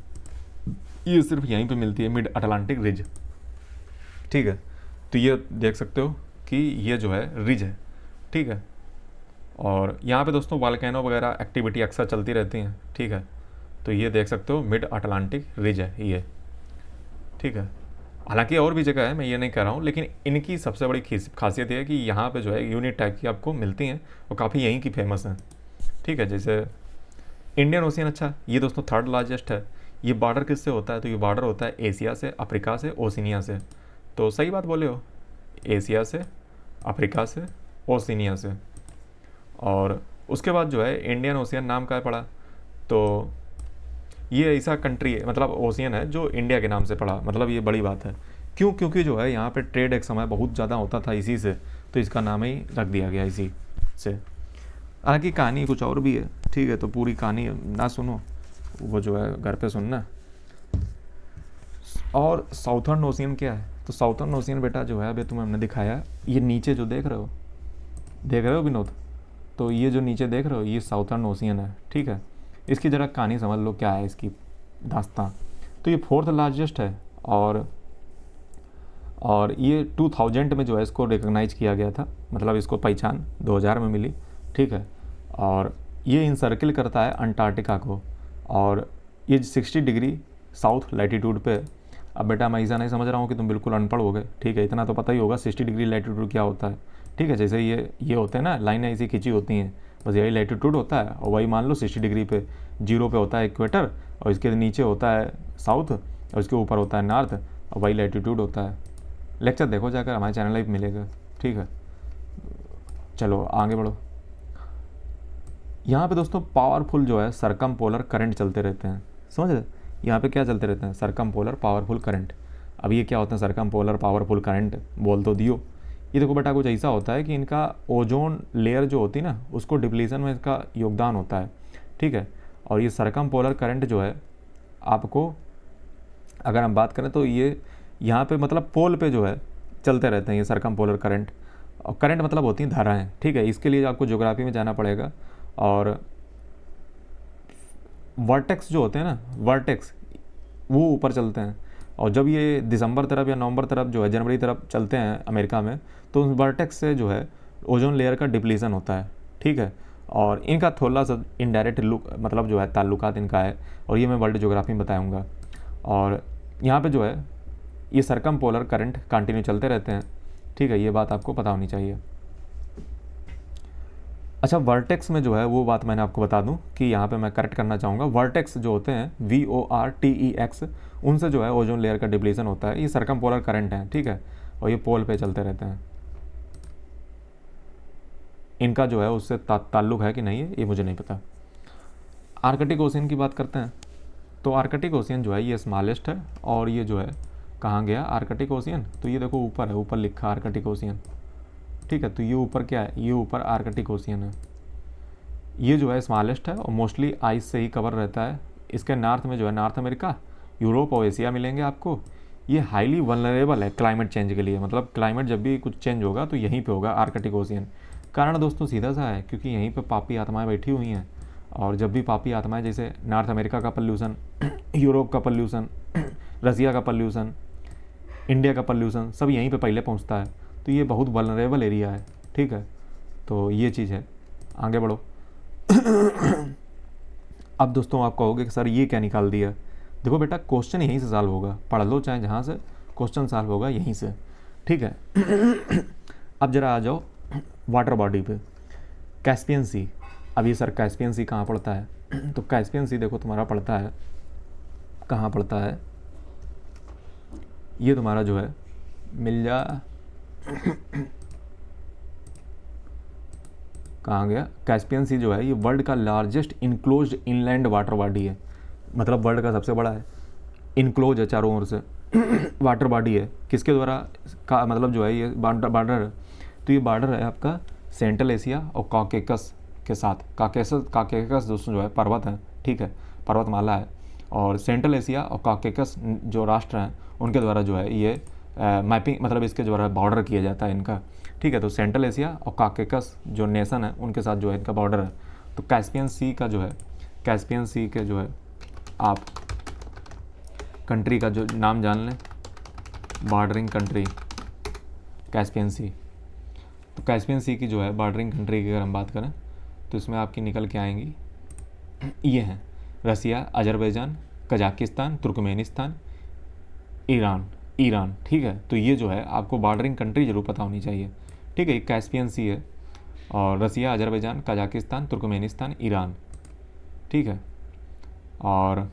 ये सिर्फ यहीं पे मिलती है मिड अटलांटिक रिज, ठीक है। तो ये देख सकते हो कि ये जो है रिज है, ठीक है। और यहाँ पे दोस्तों वाल्केनो वगैरह एक्टिविटी अक्सर चलती रहती हैं, ठीक है। तो ये देख सकते हो मिड अटलांटिक रिज है ये, ठीक है। हालांकि और भी जगह है, मैं ये नहीं कह रहा हूँ, लेकिन इनकी सबसे बड़ी खासियत ये है कि यहाँ पे जो है यूनिट टाइप की आपको मिलती हैं और काफ़ी यहीं की फेमस हैं, ठीक है। जैसे इंडियन ओशियन, अच्छा ये दोस्तों थर्ड लार्जेस्ट है। ये बॉर्डर किससे होता है, तो ये बॉर्डर होता है एशिया से, अफ्रीका से, ओशिनिया से। तो सही बात बोले हो, एशिया से, अफ्रीका से, ओशिनिया से। और उसके बाद जो है इंडियन ओशियन नाम का पड़ा, तो ये ऐसा कंट्री है, मतलब ओशियन है जो इंडिया के नाम से पड़ा, मतलब ये बड़ी बात है। क्यों, क्योंकि जो है यहाँ पे ट्रेड एक समय बहुत ज़्यादा होता था इसी से, तो इसका नाम ही रख दिया गया इसी से। हालांकि कहानी कुछ और भी है, ठीक है। तो पूरी कहानी ना सुनो, वो जो है घर पे सुनना। और साउथर्न ओशियन क्या है, तो साउथर्न ओशियन बेटा जो है अभी तुम्हें हमने दिखाया, ये नीचे जो देख रहे हो विनोद, तो ये जो नीचे देख रहे हो ये साउथर्न ओशियन है, ठीक है। इसकी ज़रा कहानी समझ लो क्या है इसकी दास्तां। तो ये फोर्थ लार्जेस्ट है, और ये 2000 में जो है इसको रिकॉग्नाइज किया गया था, मतलब इसको पहचान 2000 में मिली, ठीक है। और ये इंसर्किल करता है अंटार्कटिका को, और ये 60 डिग्री साउथ लैटिट्यूड पे। अब बेटा मैं ऐसा नहीं समझ रहा हूँ कि तुम बिल्कुल अनपढ़ हो गए, ठीक है। इतना तो पता ही होगा 60 डिग्री लैटिट्यूड क्या होता है, ठीक है। जैसे ये होते हैं ना, लाइनें ऐसी खींची होती हैं, बस यही लैटिट्यूड होता है। और वही मान लो 60 डिग्री पे, 0 पे होता है इक्वेटर, और इसके नीचे होता है साउथ, और इसके ऊपर होता है नॉर्थ, और वही लैटिट्यूड होता है। लेक्चर देखो जाकर, हमारे चैनल पर मिलेगा, ठीक है। चलो आगे बढ़ो। यहाँ पे दोस्तों पावरफुल जो है सरकमपोलर करंट चलते रहते हैं, समझ रहे। यहाँ पे क्या चलते रहते हैं, सरकमपोलर पावरफुल करंट। अब ये क्या होता है सरकमपोलर पावरफुल करंट, बोल तो दियो। ये देखो बेटा कुछ ऐसा होता है कि इनका ओजोन लेयर जो होती है ना, उसको डिप्लीशन में इसका योगदान होता है, ठीक है। और ये सरकमपोलर करंट जो है आपको, अगर हम बात करें तो ये यहाँ पे मतलब पोल पे जो है चलते रहते हैं ये सरकमपोलर करंट। और करंट मतलब होती हैं धाराएँ, ठीक है। इसके लिए आपको ज्योग्राफी में जाना पड़ेगा। और वर्टेक्स जो होते हैं ना, वर्टेक्स वो ऊपर चलते हैं, और जब ये दिसंबर तरफ या नवंबर तरफ जो है, जनवरी तरफ चलते हैं अमेरिका में, तो उस वर्टेक्स से जो है ओजोन लेयर का डिप्लीशन होता है, ठीक है। और इनका थोड़ा सा इनडायरेक्ट लुक मतलब जो है ताल्लुकात इनका है, और ये मैं वर्ल्ड ज्योग्राफी में बताऊँगा। और यहाँ पे जो है ये सरकम पोलर करंट कंटिन्यू चलते रहते हैं, ठीक है, ये बात आपको पता होनी चाहिए। अच्छा, वर्टेक्स में जो है वो बात मैंने आपको बता दूं कि यहाँ पे मैं करेक्ट करना चाहूँगा, वर्टेक्स जो होते हैं VORTEX, उनसे जो है ओजोन लेयर का डिप्लीशन होता है। ये सरकम पोलर करंट है, ठीक है, और ये पोल पे चलते रहते हैं। इनका जो है उससे ताल्लुक है कि नहीं है ये मुझे नहीं पता। आर्कटिक ओशियन की बात करते हैं, तो आर्कटिक ओशियन जो है ये स्मॉलेस्ट है, और ये जो है कहाँ गया आर्कटिक ओशियन, तो ये देखो ऊपर है, ऊपर लिखा आर्कटिक ओशियन, ठीक है। तो ये ऊपर क्या है, ये ऊपर आर्कटिक ओशियन है। ये जो है स्मॉलेस्ट है और मोस्टली आइस से ही कवर रहता है। इसके नॉर्थ में जो है नॉर्थ अमेरिका, यूरोप और एशिया मिलेंगे आपको। ये हाईली वल्नरेबल है क्लाइमेट चेंज के लिए, मतलब क्लाइमेट जब भी कुछ चेंज होगा तो यहीं पे होगा आर्कटिक ओशियन। कारण दोस्तों सीधा सा है, क्योंकि यहीं पे पापी आत्माएं बैठी हुई हैं, और जब भी पापी आत्माएं, जैसे नॉर्थ अमेरिका का पॉल्यूशन, यूरोप का पॉल्यूशन, रसिया का पॉल्यूशन, इंडिया का पॉल्यूशन, सब यहीं पे पहले पहुंचता है। तो ये बहुत वल्नरेबल एरिया है, ठीक है। तो ये चीज़ है, आगे बढ़ो। अब दोस्तों आप कहोगे कि सर ये क्या निकाल दिया। देखो बेटा, क्वेश्चन यहीं से सॉल्व होगा, पढ़ लो चाहे जहाँ से, क्वेश्चन सॉल्व होगा यहीं से, ठीक है। अब जरा आ जाओ वाटर बॉडी पे, कैस्पियन सी। अब ये सर कैस्पियन सी कहाँ पड़ता है, तो कैस्पियन सी देखो तुम्हारा पड़ता है, कहाँ पड़ता है, ये तुम्हारा जो है मिल जा, कहाँ गया, कैस्पियन सी जो है ये वर्ल्ड का largest enclosed inland water body है, मतलब वर्ल्ड का सबसे बड़ा है, इनक्लोज है चारों ओर से, वाटर बॉडी है। किसके द्वारा का मतलब जो है ये बॉर्डर है, तो ये बॉर्डर है आपका सेंट्रल एशिया और कॉकेकस के साथ। काकेकस दोस्तों जो है पर्वत है, ठीक है, पर्वतमाला है, और सेंट्रल एशिया और कॉकेकस जो राष्ट्र हैं उनके द्वारा जो है ये मैपिंग, मतलब इसके द्वारा बॉर्डर किया जाता है इनका, ठीक है। तो सेंट्रल एशिया और कॉकेकस जो नेशन है उनके साथ जो है इनका बॉर्डर है। तो कैस्पियन सी का जो है, कैस्पियन सी के जो है आप कंट्री का जो नाम जान लें, बॉर्डरिंग कंट्री कैस्पियन सी। तो कैस्पियन सी की जो है बॉर्डरिंग कंट्री की अगर हम बात करें तो इसमें आपकी निकल के आएंगी, ये हैं रसिया, अजरबैजान, कजाकिस्तान, तुर्कमेनिस्तान, ईरान, ठीक है। तो ये जो है आपको बॉर्डरिंग कंट्री जरूर पता होनी चाहिए, ठीक है। ये कैस्पियन सी है, और रसिया, अजरबैजान, कजाकिस्तान, तुर्कमेनिस्तान, ईरान, ठीक है। और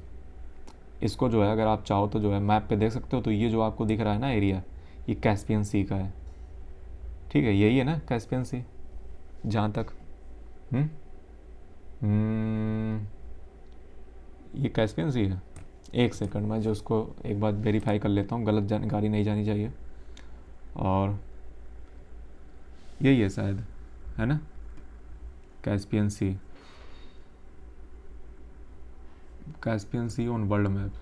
इसको जो है अगर आप चाहो तो जो है मैप पे देख सकते हो, तो ये जो आपको दिख रहा है ना एरिया, ये कैस्पियन सी का है, ठीक है। यही है ना कैस्पियन सी जहाँ तक, ये कैस्पियन सी है। एक सेकंड, मैं जो उसको एक बार वेरीफाई कर लेता हूँ, गलत जानकारी नहीं जानी चाहिए। और यही है शायद, है ना, Caspian Sea, Caspian Sea on world map.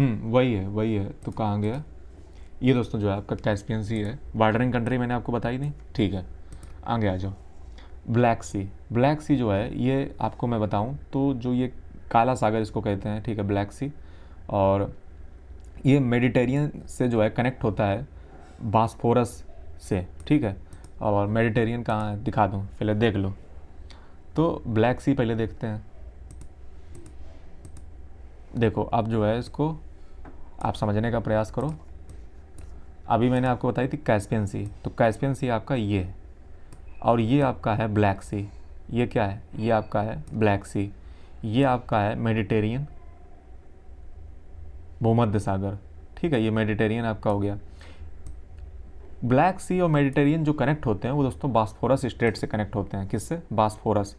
वही है। तो कहाँ गया ये दोस्तों, जो है आपका कैस्पियन सी है। बॉर्डरिंग कंट्री मैंने आपको बताई नहीं, ठीक है। आगे आ जाओ, ब्लैक सी। ब्लैक सी जो है ये आपको मैं बताऊं तो जो ये काला सागर इसको कहते हैं, ठीक है, ब्लैक सी। और ये मेडिटेरियन से जो है कनेक्ट होता है बास्फोरस से, ठीक है। और मेडिटेरियन कहाँ है दिखा दूँ, पहले देख लो। तो ब्लैक सी पहले देखते हैं, देखो अब जो है इसको आप समझने का प्रयास करो। अभी मैंने आपको बताई थी कैस्पियन सी, तो कैस्पियन सी आपका ये है, और ये आपका है ब्लैक सी। ये क्या है, ये आपका है ब्लैक सी, ये आपका है मेडिटेरियन, भूमध्य सागर, ठीक है। ये मेडिटेरियन आपका हो गया। ब्लैक सी और मेडिटेरियन जो कनेक्ट होते हैं वो दोस्तों बास्फोरस स्ट्रेट से कनेक्ट होते हैं। किससे, बास्फोरस।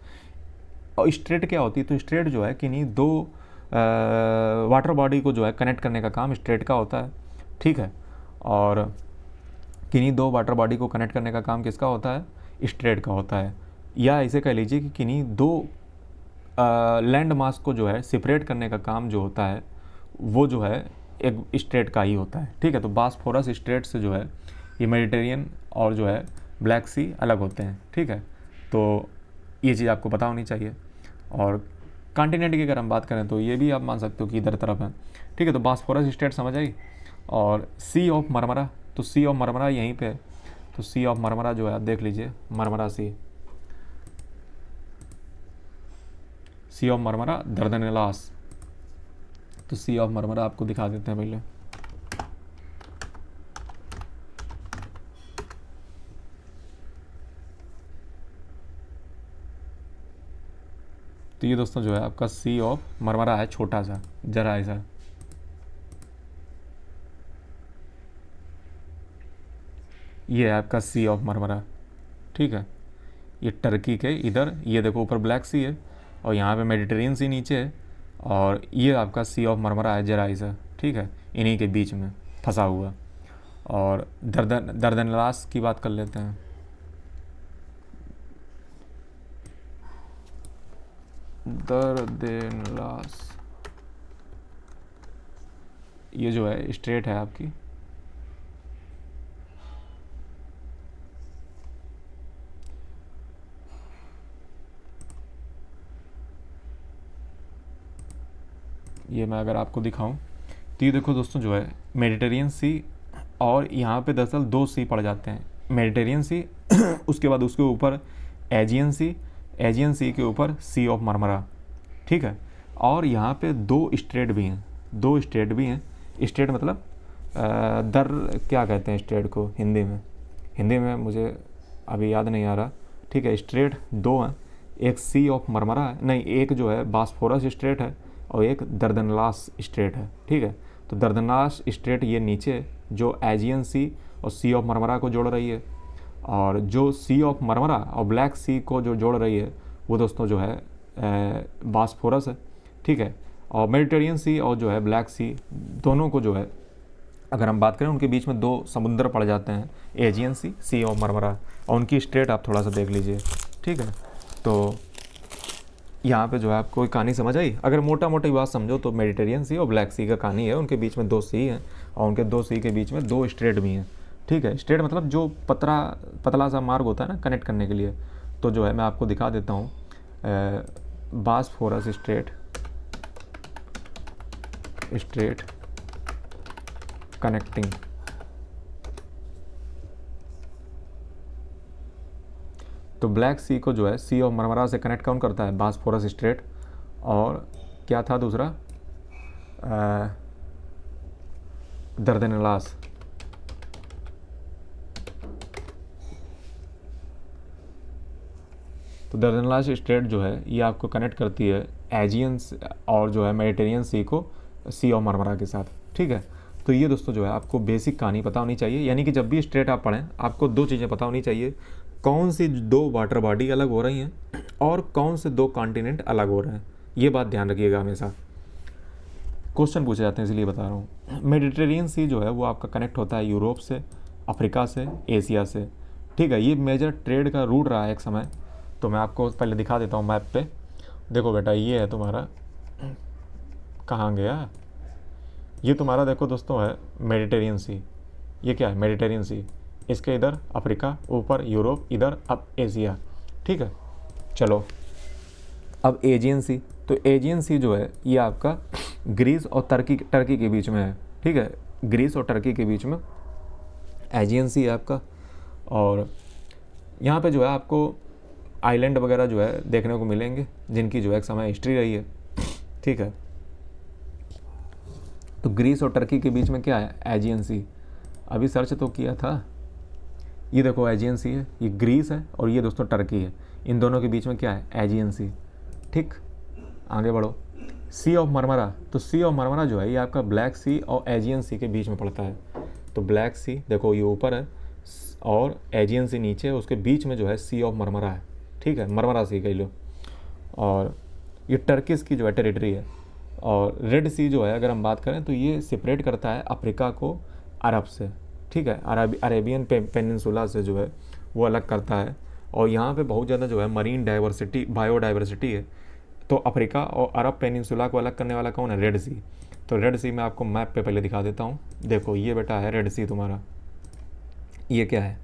और स्ट्रेट क्या होती है, तो स्ट्रेट जो है किन्हीं दो वाटर बॉडी को जो है कनेक्ट करने का काम स्ट्रेट का होता है, ठीक है। और किन्हीं दो वाटर बॉडी को कनेक्ट करने का काम किसका होता है, स्ट्रेट का होता है। या ऐसे कह लीजिए कि किन्हीं दो लैंड मास को जो है सेपरेट करने का काम जो होता है वो जो है एक स्ट्रेट का ही होता है, ठीक है। तो बॉस्फोरस स्ट्रेट से जो है ये मेडिटेरियन और जो है ब्लैक सी अलग होते हैं, ठीक है। तो ये चीज़ आपको पता होनी चाहिए। और कॉन्टिनेंट की अगर हम बात करें तो ये भी आप मान सकते हो कि इधर तरफ है, ठीक है। तो बॉस्फोरस स्ट्रेट समझ आई। और सी ऑफ मरमरा, तो सी ऑफ मरमरा यहीं पे है। तो सी ऑफ मरमरा जो है आप देख लीजिए, मरमरा सी ऑफ मरमरा दर्दनेलास। तो सी ऑफ मरमरा आपको दिखा देते हैं पहले। तो ये दोस्तों जो है आपका सी ऑफ मरमरा है, छोटा सा जरा ऐसा। ये है आपका सी ऑफ मरमरा, ठीक है। ये टर्की के इधर, ये देखो ऊपर ब्लैक सी है और यहाँ पे मेडिटेरियन सी नीचे है। और ये आपका सी ऑफ मरमरा है जरा ऐसा, ठीक है, इन्हीं के बीच में फंसा हुआ। और दर्दनलास की बात कर लेते हैं। दर्दनलास ये जो है स्ट्रेट है आपकी, ये मैं अगर आपको दिखाऊं तो ये देखो दोस्तों जो है मेडिटेरियन सी, और यहाँ पे दरअसल 2 सी पड़ जाते हैं, मेडिटेरियन सी उसके बाद उसके ऊपर एजियन सी, एजियन सी के ऊपर सी ऑफ मरमरा, ठीक है। और यहाँ पे 2 स्ट्रेट भी हैं, 2 स्ट्रेट भी हैं। स्ट्रेट मतलब दर क्या कहते हैं स्ट्रेट को हिंदी में, हिंदी में मुझे अभी याद नहीं आ रहा, ठीक है। स्ट्रेट 2 हैं, एक सी ऑफ मरमरा है, नहीं एक जो है बॉस्फोरस स्ट्रेट है और एक दर्दनलास स्ट्रेट है, ठीक है। तो दर्दनलास स्ट्रेट ये नीचे जो एजियन सी और सी ऑफ मरमरा को जोड़ रही है, और जो सी ऑफ मरमरा और ब्लैक सी को जो जोड़ रही है वो दोस्तों जो है बॉस्फोरस है, ठीक है। और मेडिटेरियन सी और जो है ब्लैक सी दोनों को जो है अगर हम बात करें उनके बीच में 2 समुद्र पड़ जाते हैं, एजियन सी ऑफ मरमरा, और उनकी स्ट्रेट आप थोड़ा सा देख लीजिए, ठीक है। तो यहाँ पे जो है आपको कहानी समझ आई। अगर मोटा मोटी बात समझो तो मेडिटेरियन सी और ब्लैक सी का कहानी है, उनके बीच में 2 सी हैं और उनके 2 सी के बीच में 2 स्ट्रेट भी हैं, ठीक है। स्ट्रेट मतलब जो पतला सा मार्ग होता है ना कनेक्ट करने के लिए। तो जो है मैं आपको दिखा देता हूँ, बॉस्फोरस स्ट्रेट कनेक्टिंग। तो ब्लैक सी को जो है सी ऑफ मरमरा से कनेक्ट कौन करता है, बॉस्फोरस स्ट्रेट। और क्या था दूसरा, दर्दनेलास। तो दर्दनेलास स्ट्रेट जो है ये आपको कनेक्ट करती है एजियन और जो है मेडिटेरियन सी को सी ऑफ मरमरा के साथ, ठीक है। तो ये दोस्तों जो है आपको बेसिक कहानी पता होनी चाहिए, यानी कि जब भी स्ट्रेट आप पढ़ें आपको 2 चीज़ें पता होनी चाहिए, कौन सी 2 वाटर बॉडी अलग हो रही हैं और कौन से 2 कॉन्टिनेंट अलग हो रहे हैं। ये बात ध्यान रखिएगा हमेशा, क्वेश्चन पूछे जाते हैं इसलिए बता रहा हूँ। मेडिटेरियन सी जो है वो आपका कनेक्ट होता है यूरोप से, अफ्रीका से, एशिया से, ठीक है। ये मेजर ट्रेड का रूट रहा है एक समय। तो मैं आपको पहले दिखा देता हूँ मैप पे। देखो बेटा ये है तुम्हारा, कहाँ गया, ये तुम्हारा देखो दोस्तों है मेडिटेरियन सी। ये क्या है, मेडिटेरियन सी। इसके इधर अफ्रीका, ऊपर यूरोप, इधर अब एशिया, ठीक है। चलो अब एजियन सी। तो एजियन सी जो है ये आपका ग्रीस और टर्की के बीच में है, ठीक है। ग्रीस और टर्की के बीच में एजियन सी है आपका। और यहाँ पे जो है आपको आइलैंड वगैरह जो है देखने को मिलेंगे जिनकी जो है एक समय हिस्ट्री रही है, ठीक है। तो ग्रीस और टर्की के बीच में क्या है, एजियन सी। अभी सर्च तो किया था, ये देखो एजियन सी है, ये ग्रीस है और ये दोस्तों टर्की है। इन दोनों के बीच में क्या है, एजियन सी, ठीक। आगे बढ़ो, सी ऑफ मरमरा। तो सी ऑफ मरमरा जो है ये आपका ब्लैक सी और एजियन सी के बीच में पड़ता है। तो ब्लैक सी देखो ये ऊपर है और एजियन सी नीचे है, उसके बीच में जो है सी ऑफ मरमरा है, ठीक है, मरमरा सी कह लो। और ये टर्किस की जो है टेरिटरी है। और रेड सी जो है अगर हम बात करें तो ये सेपरेट करता है अफ्रीका को अरब से, ठीक है। अरेबियन पेनिनसुला से जो है वो अलग करता है। और यहाँ पे बहुत ज़्यादा जो है मरीन डाइवर्सिटी, बायोडाइवर्सिटी है। तो अफ्रीका और अरब पेनिनसुला को अलग करने वाला कौन है? रेड सी। तो रेड सी मैं आपको मैप पे पहले दिखा देता हूँ। देखो ये बेटा है रेड सी तुम्हारा, ये क्या है?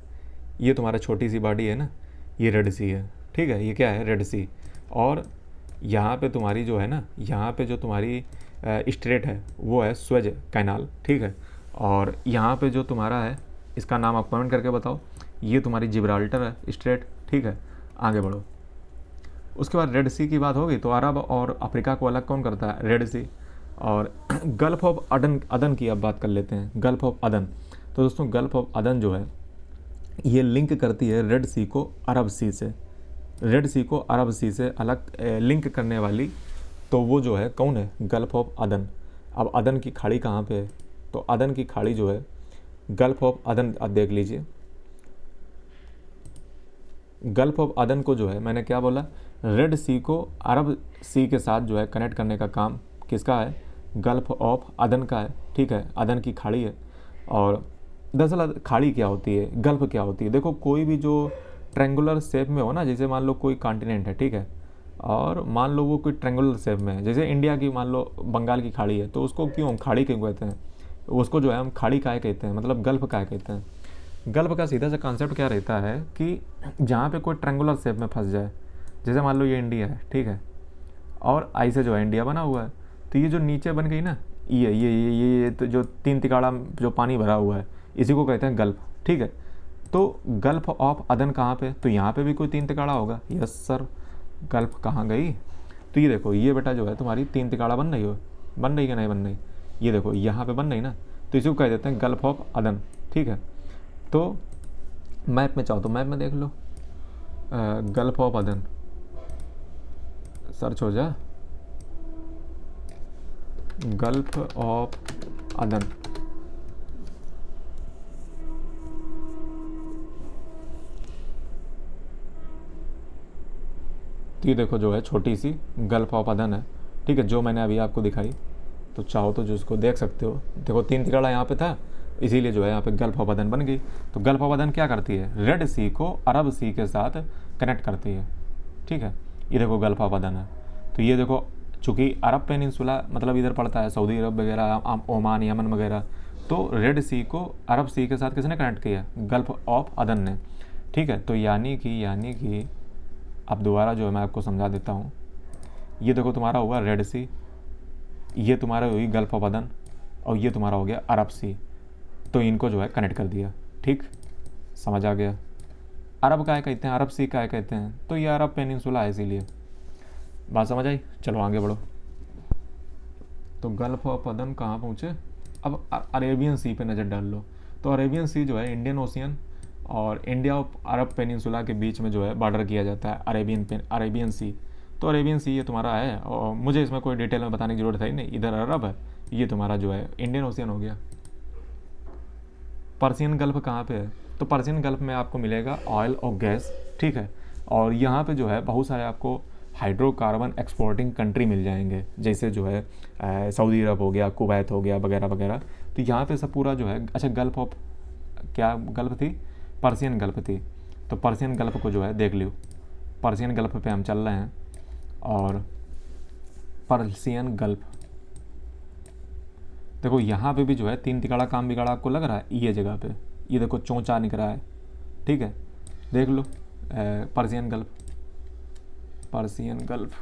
ये तुम्हारा छोटी सी बॉडी है ना, ये रेड सी है, ठीक है। ये क्या है? रेड सी। और यहाँ पे तुम्हारी जो है ना, यहाँ पे जो तुम्हारी स्ट्रेट है वो है स्वेज कैनाल, ठीक है। और यहाँ पे जो तुम्हारा है, इसका नाम आप कमेंट करके बताओ। ये तुम्हारी जिब्राल्टर है स्ट्रेट, ठीक है। आगे बढ़ो। उसके बाद रेड सी की बात होगी तो अरब और अफ्रीका को अलग कौन करता है? रेड सी। और गल्फ ऑफ अदन की अब बात कर लेते हैं। गल्फ ऑफ अदन, तो दोस्तों गल्फ ऑफ अदन जो है ये लिंक करती है रेड सी को अरब सी से। रेड सी को अरब सी से अलग लिंक करने वाली तो वो जो है कौन है? गल्फ ऑफ अदन। अब अदन की खाड़ी कहाँ पे है? तो अदन की खाड़ी जो है गल्फ ऑफ अदन, अब देख लीजिए। गल्फ ऑफ अदन को जो है मैंने क्या बोला, रेड सी को अरब सी के साथ जो है कनेक्ट करने का काम किसका है? गल्फ ऑफ अदन का है, ठीक है। अदन की खाड़ी है। और दरअसल खाड़ी क्या होती है, गल्फ क्या होती है? देखो कोई भी जो ट्रेंगुलर शेप में हो ना, जैसे मान लो कोई कॉन्टिनेंट है, ठीक है, और मान लो वो कोई ट्रेंगुलर शेप में है, जैसे इंडिया की मान लो बंगाल की खाड़ी है, तो उसको क्यों हम खाड़ी क्यों कहते हैं? उसको जो है हम खाड़ी काहे कहते हैं, मतलब गल्फ काहे कहते हैं? गल्फ का सीधा सा कॉन्सेप्ट क्या रहता है कि जहाँ पे कोई ट्रेंगुलर शेप में फंस जाए, जैसे मान लो ये इंडिया है, ठीक है, और आई से जो है इंडिया बना हुआ है, तो ये जो नीचे बन गई ना, ये तो जो तीन तिगाड़ा जो पानी भरा हुआ है, इसी को कहते हैं गल्फ, ठीक है। तो गल्फ ऑफ अदन कहाँ पे? तो यहाँ पे भी कोई तीन तिगाड़ा होगा। यस सर, गल्फ कहाँ गई? तो ये देखो, ये बेटा जो है तुम्हारी तीन तिगाड़ा बन रही हो, बन रही कि नहीं बन रही? ये देखो यहाँ पे बन रही ना, तो इसी को कह देते हैं गल्फ ऑफ अदन, ठीक है। तो मैप में चाहो तो मैप में देख लो, गल्फ ऑफ अदन सर्च हो जा, गल्फ ऑफ अदन। तो ये देखो जो है छोटी सी गल्फ ऑफ अदन है, ठीक है, जो मैंने अभी आपको दिखाई। तो चाहो तो जो उसको देख सकते हो, देखो तीन तिगाड़ा यहाँ पे था, इसीलिए जो है यहाँ पे गल्फ ऑफ अदन बन गई। तो गल्फ ऑफ अदन क्या करती है? रेड सी को अरब सी के साथ कनेक्ट करती है, ठीक है। ये देखो गल्फ ऑफ अदन है। तो ये देखो, चूँकि अरब पेनिनसुला मतलब इधर पड़ता है सऊदी अरब वगैरह, ओमान, यमन वगैरह, तो रेड सी को अरब सी के साथ किसने कनेक्ट किया? गल्फ ऑफ अदन ने, ठीक है। तो यानी कि अब दोबारा जो है मैं आपको समझा देता हूँ। ये देखो तुम्हारा हुआ रेड सी, ये तुम्हारा हुई गल्फ ऑफ अदन, और ये तुम्हारा हो गया अरब सी। तो इनको जो है कनेक्ट कर दिया, ठीक, समझ आ गया। अरब काय कहते हैं, अरब सी काय कहते हैं? तो ये अरब पेनिनसुला है, इसीलिए। बात समझ आई? चलो आगे बढ़ो। तो गल्फ ऑफ अदन कहाँ पहुँचे? अब अरेबियन सी पे नज़र डाल लो। तो अरेबियन सी जो है इंडियन ओशियन और इंडिया और अरब पेनिनसुला के बीच में जो है बॉर्डर किया जाता है, अरेबियन सी। तो अरेबियन सी ये तुम्हारा है, और मुझे इसमें कोई डिटेल में बताने की ज़रूरत है ही नहीं। इधर अरब है, ये तुम्हारा जो है इंडियन ओशियन हो गया। पर्सियन गल्फ कहाँ पे है? तो पर्सियन गल्फ में आपको मिलेगा ऑयल और गैस, ठीक है। और यहाँ पे जो है बहुत सारे आपको हाइड्रोकार्बन एक्सपोर्टिंग कंट्री मिल जाएंगे, जैसे जो है सऊदी अरब हो गया, कुवैत हो गया, वगैरह वगैरह। तो यहाँ पे सब पूरा जो है, अच्छा गल्फ ऑफ क्या गल्फ थी? पर्सियन गल्फ थी। तो पर्सियन गल्फ को जो है देख लियो, पर्सियन गल्फ पे हम चल रहे हैं। और पर्सियन गल्फ देखो यहाँ पे भी जो है तीन तिगाड़ा काम बिगाड़ा आपको लग रहा है, ये जगह पे ये देखो चौंचा निकल रहा है, ठीक है, देख लो पर्सियन गल्फ, पर्सियन गल्फ।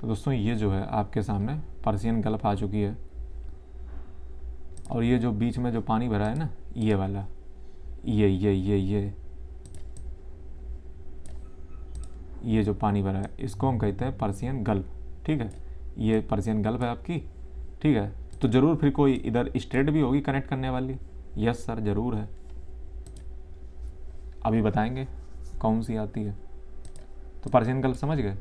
तो दोस्तों ये जो है आपके सामने पर्सियन गल्फ आ चुकी है। और ये जो बीच में जो पानी भरा है ना, ये वाला, ये जो पानी भरा है इसको हम कहते हैं पर्सियन गल्फ, ठीक है। ये पर्सियन गल्फ है आपकी, ठीक है। तो ज़रूर फिर कोई इधर स्ट्रेट भी होगी कनेक्ट करने वाली। यस सर ज़रूर है, अभी बताएंगे कौन सी आती है। तो पर्सियन गल्फ समझ गए।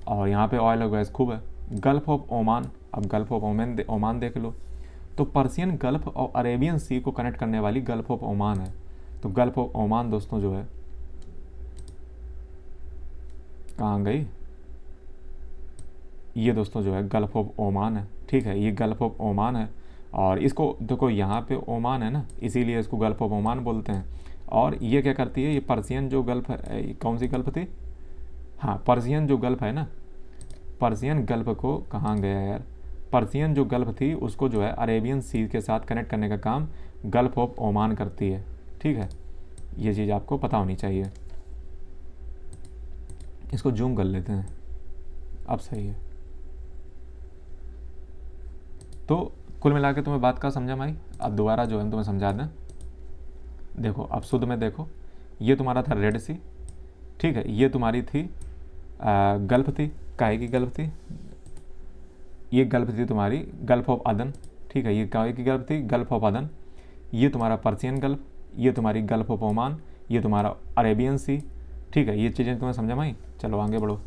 और यहाँ पे ऑयल और गैस खूब है। गल्फ ऑफ ओमान, अब गल्फ ऑफ ओमान देख लो। तो पर्सियन गल्फ और अरेबियन सी को कनेक्ट करने वाली गल्फ ऑफ ओमान है। तो गल्फ ऑफ ओमान दोस्तों जो है कहाँ गई? ये दोस्तों जो है गल्फ ऑफ ओमान है, ठीक है, ये गल्फ ऑफ ओमान है। और इसको देखो यहाँ पे ओमान है ना, इसीलिए इसको गल्फ ऑफ ओमान बोलते हैं। और ये क्या करती है, ये पर्सियन जो गल्फ है, कौन सी गल्फ थी, हाँ पर्सियन जो गल्फ है ना, पर्सियन गल्फ को कहाँ गया यार, पर्सियन जो गल्फ थी उसको जो है अरेबियन सी के साथ कनेक्ट करने का काम गल्फ ऑफ ओमान करती है। ठीक है, ये चीज़ आपको पता होनी चाहिए। इसको जूम कर लेते हैं, अब सही है। तो कुल मिला के तुम्हें बात का समझा भाई, अब दोबारा जो है तुम्हें समझा दें। देखो अब शुद्ध में देखो, ये तुम्हारा था रेड सी, ठीक है, ये तुम्हारी थी गल्फ थी, काहे की गल्फ थी, ये गल्फ थी तुम्हारी गल्फ ऑफ अदन, ठीक है, ये काहे की गल्फ थी, गल्फ ऑफ अदन। ये तुम्हारा पर्सियन गल्फ, ये तुम्हारी गल्फ ऑफ ओमान, ये तुम्हारा अरेबियन सी। ठीक है, ये चीज़ें तुम्हें समझा भाई, चलो आगे बढ़ो।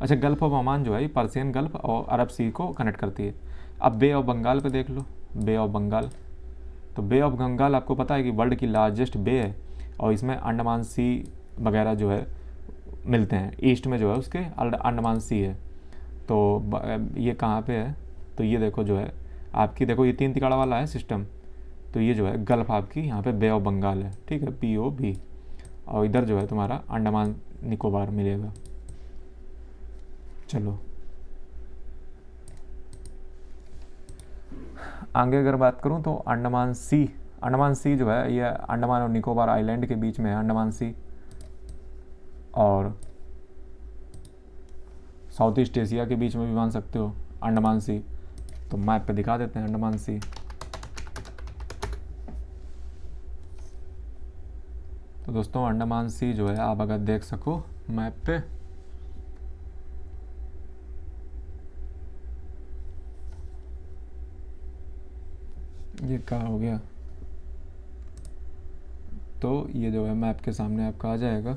अच्छा, गल्फ ऑफ ओमान जो है पर्सियन गल्फ और अरब सी को कनेक्ट करती है। अब बे ऑफ बंगाल पे देख लो, बे ऑफ बंगाल। तो बे ऑफ बंगाल आपको पता है कि वर्ल्ड की लार्जेस्ट बे है, और इसमें अंडमान सी वगैरह जो है मिलते हैं। ईस्ट में जो है उसके अंडमान सी है। तो ये कहाँ पे है, तो ये देखो जो है आपकी, देखो ये 3 तिकाड़ा वाला है सिस्टम, तो ये जो है गल्फ आपकी यहाँ पे बे ऑफ बंगाल है, ठीक है, POB। और इधर जो है तुम्हारा अंडमान निकोबार मिलेगा। चलो आगे अगर बात करूँ तो अंडमान सी जो है ये अंडमान और निकोबार आइलैंड के बीच में है अंडमान सी, और साउथ ईस्ट एशिया के बीच में भी मान सकते हो अंडमान सी। तो मैप पे दिखा देते हैं अंडमान सी। तो दोस्तों अंडमान सी जो है आप अगर देख सको मैप पे, ये कहाँ हो गया, तो ये जो है मैप के सामने आपका आ जाएगा।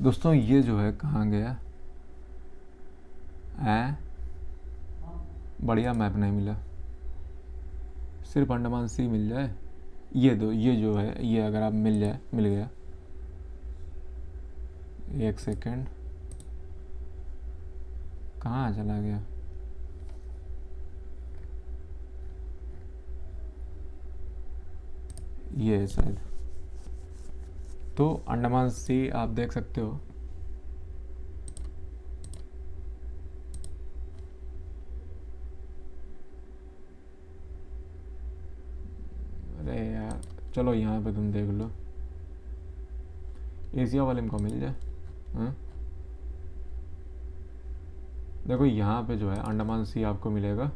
दोस्तों ये जो है कहाँ गया है, बढ़िया मैप नहीं मिला, सिर्फ अंडमान सी मिल जाए। ये जो है ये अगर आप मिल गया, एक सेकेंड, कहाँ चला गया, ये है शायद। तो अंडमान सी आप देख सकते हो, अरे यार चलो यहाँ पे तुम देख लो, एशिया वाले को मिल जाए। हाँ देखो यहाँ पे जो है अंडमान सी आपको मिलेगा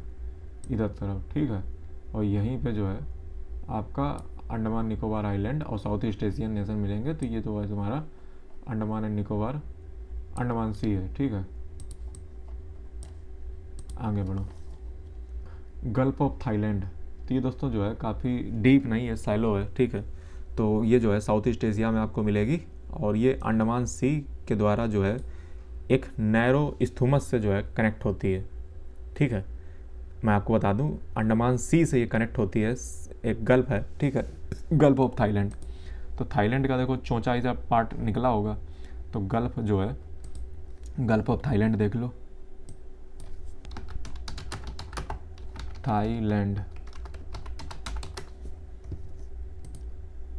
इधर तरफ, ठीक है, और यहीं पे जो है आपका अंडमान निकोबार आइलैंड और साउथ ईस्ट एशियन नेशन मिलेंगे। तो ये तो है तुम्हारा अंडमान एंड निकोबार, अंडमान सी है, ठीक है। आगे बढ़ो, गल्फ ऑफ थाईलैंड। तो ये दोस्तों जो है काफ़ी डीप नहीं है, सैलो है, ठीक है। तो ये जो है साउथ ईस्ट एशिया में आपको मिलेगी, और ये अंडमान सी के द्वारा जो है एक नैरो स्थूमस से जो है कनेक्ट होती है, ठीक है। मैं आपको बता दूं अंडमान सी से ये कनेक्ट होती है, एक गल्फ है, ठीक है, गल्फ ऑफ थाईलैंड। तो थाईलैंड का देखो चौंचाई सा पार्ट निकला होगा, तो गल्फ जो है गल्फ ऑफ थाईलैंड देख लो, थाईलैंड,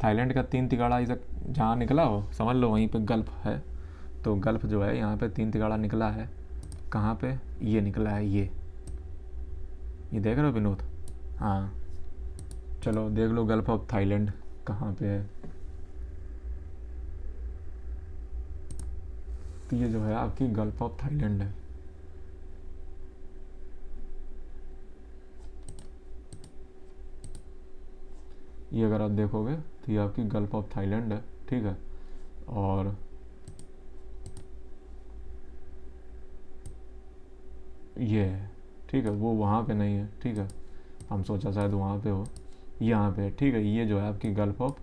थाईलैंड का 3 तिगाड़ा इधर जहाँ निकला हो समझ लो वहीं पे गल्फ है। तो गल्फ जो है यहाँ पे 3 तिगाड़ा निकला है, कहाँ पे, ये निकला है, ये देख रहे हो विनोद, हाँ चलो देख लो गल्फ ऑफ थाईलैंड कहाँ पे है। तो ये जो है आपकी गल्फ ऑफ थाईलैंड है। ये अगर आप देखोगे तो ये आपकी गल्फ ऑफ थाईलैंड है, ठीक है। और ये है, ठीक है, वो वहाँ पे नहीं है, ठीक है, हम सोचा शायद वहाँ पे हो, यहाँ पे, ठीक है। ये जो है आपकी गल्फ ऑफ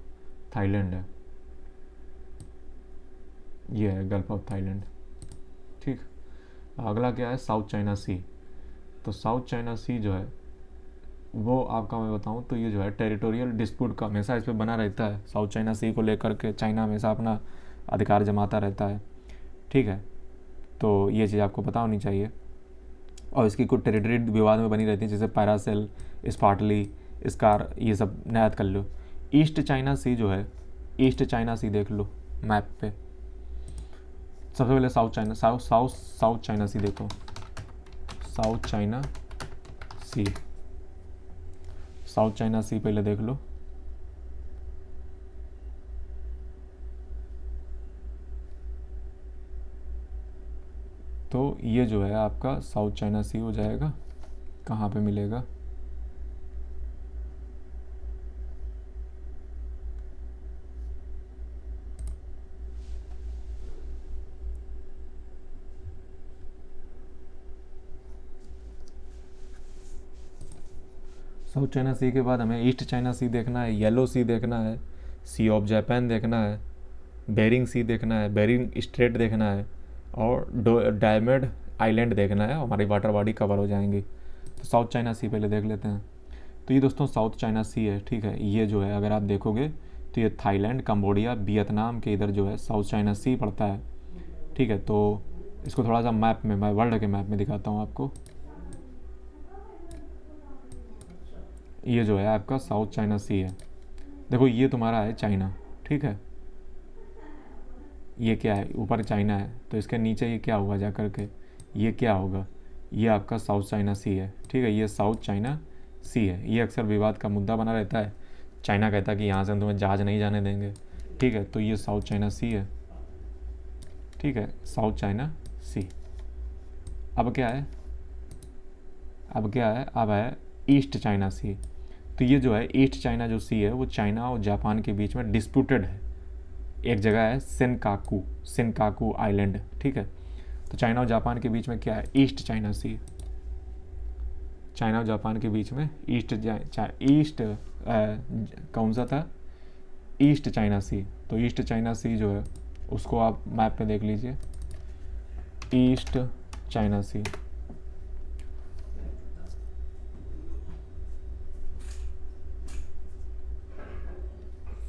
थाईलैंड है, ये है गल्फ ऑफ थाईलैंड, ठीक। अगला क्या है, साउथ चाइना सी। तो साउथ चाइना सी जो है वो आपका मैं बताऊं तो ये जो है टेरिटोरियल डिस्प्यूट का हमेशा इस पर बना रहता है। साउथ चाइना सी को लेकर के चाइना हमेशा अपना अधिकार जमाता रहता है, ठीक है। तो ये चीज़ आपको पता होनी चाहिए। और इसकी कुछ टेरिटरी विवाद में बनी रहती है, जैसे पैरासेल, स्पार्टली, स्कार, ये सब याद कर लो। ईस्ट चाइना सी जो है, ईस्ट चाइना सी देख लो मैप पे। सबसे पहले साउथ चाइना सी देखो, साउथ चाइना सी, साउथ चाइना सी पहले देख लो। तो ये जो है आपका साउथ चाइना सी हो जाएगा। कहाँ पे मिलेगा? साउथ चाइना सी के बाद हमें ईस्ट चाइना सी देखना है, येलो सी देखना है, सी ऑफ जापान देखना है, बेरिंग सी देखना है, बेरिंग स्ट्रेट देखना है, और डायमंड आइलैंड देखना है। हमारी वाटर बॉडी कवर हो जाएंगी। तो साउथ चाइना सी पहले देख लेते हैं। तो ये दोस्तों साउथ चाइना सी है, ठीक है। ये जो है अगर आप देखोगे तो ये थाईलैंड, कंबोडिया, वियतनाम के इधर जो है साउथ चाइना सी पड़ता है, ठीक है। तो इसको थोड़ा सा मैप में, मैं वर्ल्ड के मैप में दिखाता हूँ आपको। ये जो है आपका साउथ चाइना सी है। देखो ये तुम्हारा है चाइना, ठीक है। ये क्या है? ऊपर चाइना है, तो इसके नीचे ये क्या होगा जा कर के? ये क्या होगा? ये आपका साउथ चाइना सी है, ठीक है। ये साउथ चाइना सी है। ये अक्सर विवाद का मुद्दा बना रहता है। चाइना कहता है कि यहाँ से हम तुम्हें जहाज नहीं जाने देंगे, ठीक है। तो ये साउथ चाइना सी है, ठीक है, साउथ चाइना सी। अब क्या है? अब क्या है? अब है ईस्ट चाइना सी। तो ये जो है ईस्ट चाइना जो सी है वो चाइना और जापान के बीच में डिस्प्यूटेड है। एक जगह है सेनकाकू आइलैंड, ठीक है। तो चाइना और जापान के बीच में क्या है? ईस्ट चाइना सी। चाइना और जापान के बीच में ईस्ट कौन सा था? ईस्ट चाइना सी। तो ईस्ट चाइना सी जो है उसको आप मैप पे देख लीजिए, ईस्ट चाइना सी।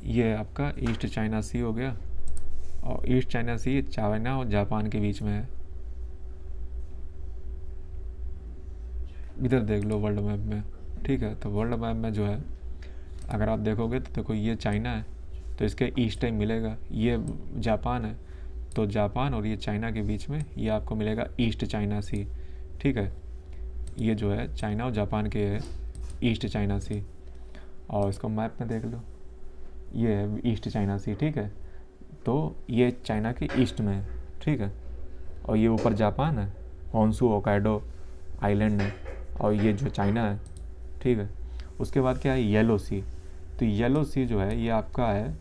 ये आपका ईस्ट चाइना सी हो गया। और ईस्ट चाइना सी चाइना और जापान के बीच में है। इधर देख लो वर्ल्ड मैप में, ठीक है। तो वर्ल्ड मैप में जो है अगर आप देखोगे तो देखो ये चाइना है, तो इसके ईस्ट टाइम मिलेगा। ये जापान है, तो जापान और ये चाइना के बीच में ये आपको मिलेगा ईस्ट चाइना सी, ठीक है। ये जो है चाइना और जापान के है ईस्ट चाइना सी। और इसको मैप में देख लो, ये है ईस्ट चाइना सी, ठीक है। तो ये चाइना के ईस्ट में है, ठीक है। और ये ऊपर जापान है, होन्शु होकाइडो आइलैंड है, और ये जो चाइना है, ठीक है। उसके बाद क्या है? येलो सी। तो येलो सी जो है ये आपका है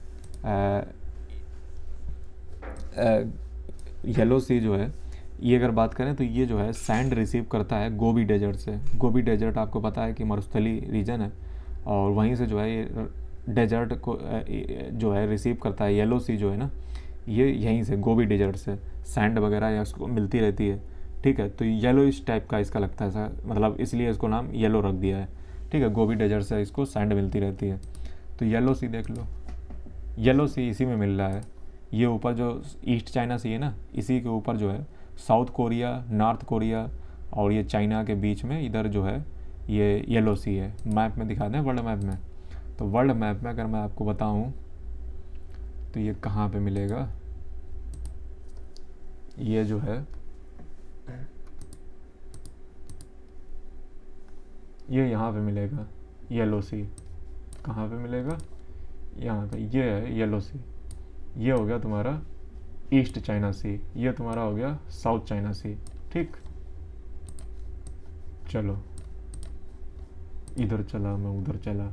येलो सी जो है ये अगर बात करें तो ये जो है सैंड रिसीव करता है गोबी डेजर्ट से। गोबी डेजर्ट आपको पता है कि मरुस्थली रीजन है, और वहीं से जो है ये डेजर्ट को जो है रिसीव करता है। येलो सी जो है ना, ये यहीं से गोबी डेजर्ट से सैंड वगैरह या उसको मिलती रहती है, ठीक है। तो येलो इस टाइप का इसका लगता है ऐसा, मतलब इसलिए इसको नाम येलो रख दिया है, ठीक है। गोबी डेजर्ट से इसको सैंड मिलती रहती है। तो येलो सी देख लो, येलो सी इसी में मिल रहा है। ये ऊपर जो ईस्ट चाइना सी है ना, इसी के ऊपर जो है साउथ कोरिया, नॉर्थ कोरिया और ये चाइना के बीच में इधर जो है ये येलो सी है। मैप में दिखा दें वर्ल्ड मैप में। तो वर्ल्ड मैप में अगर मैं आपको बताऊं तो ये कहाँ पे मिलेगा? ये जो है ये यहाँ पे मिलेगा येलो सी। कहाँ पे मिलेगा? यहाँ पे। ये है येलो सी। ये हो गया तुम्हारा ईस्ट चाइना सी, ये तुम्हारा हो गया साउथ चाइना सी, ठीक। चलो इधर चला मैं, उधर चला।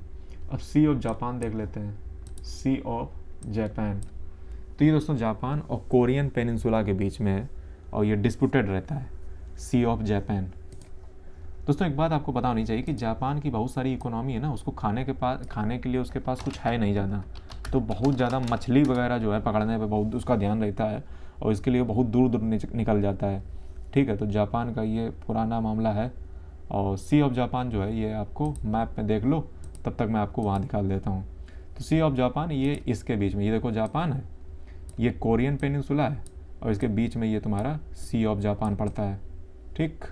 अब सी ऑफ जापान देख लेते हैं, सी ऑफ जापान। तो ये दोस्तों जापान और कोरियन पेनिनसुला के बीच में है, और ये डिस्प्यूटेड रहता है, सी ऑफ जापान। दोस्तों एक बात आपको पता होनी चाहिए कि जापान की बहुत सारी इकोनॉमी है ना, उसको खाने के लिए उसके पास कुछ है नहीं ज़्यादा। तो बहुत ज़्यादा मछली वगैरह जो है पकड़ने पे बहुत उसका ध्यान रहता है, और इसके लिए बहुत दूर दूर निकल जाता है, ठीक है। तो जापान का ये पुराना मामला है, और सी ऑफ जापान जो है ये आपको मैप में देख लो, तब तक मैं आपको वहाँ दिखा देता हूँ। तो सी ऑफ जापान ये इसके बीच में, ये देखो जापान है, ये कोरियन पेनिनसुला है, और इसके बीच में ये तुम्हारा सी ऑफ जापान पड़ता है। ठीक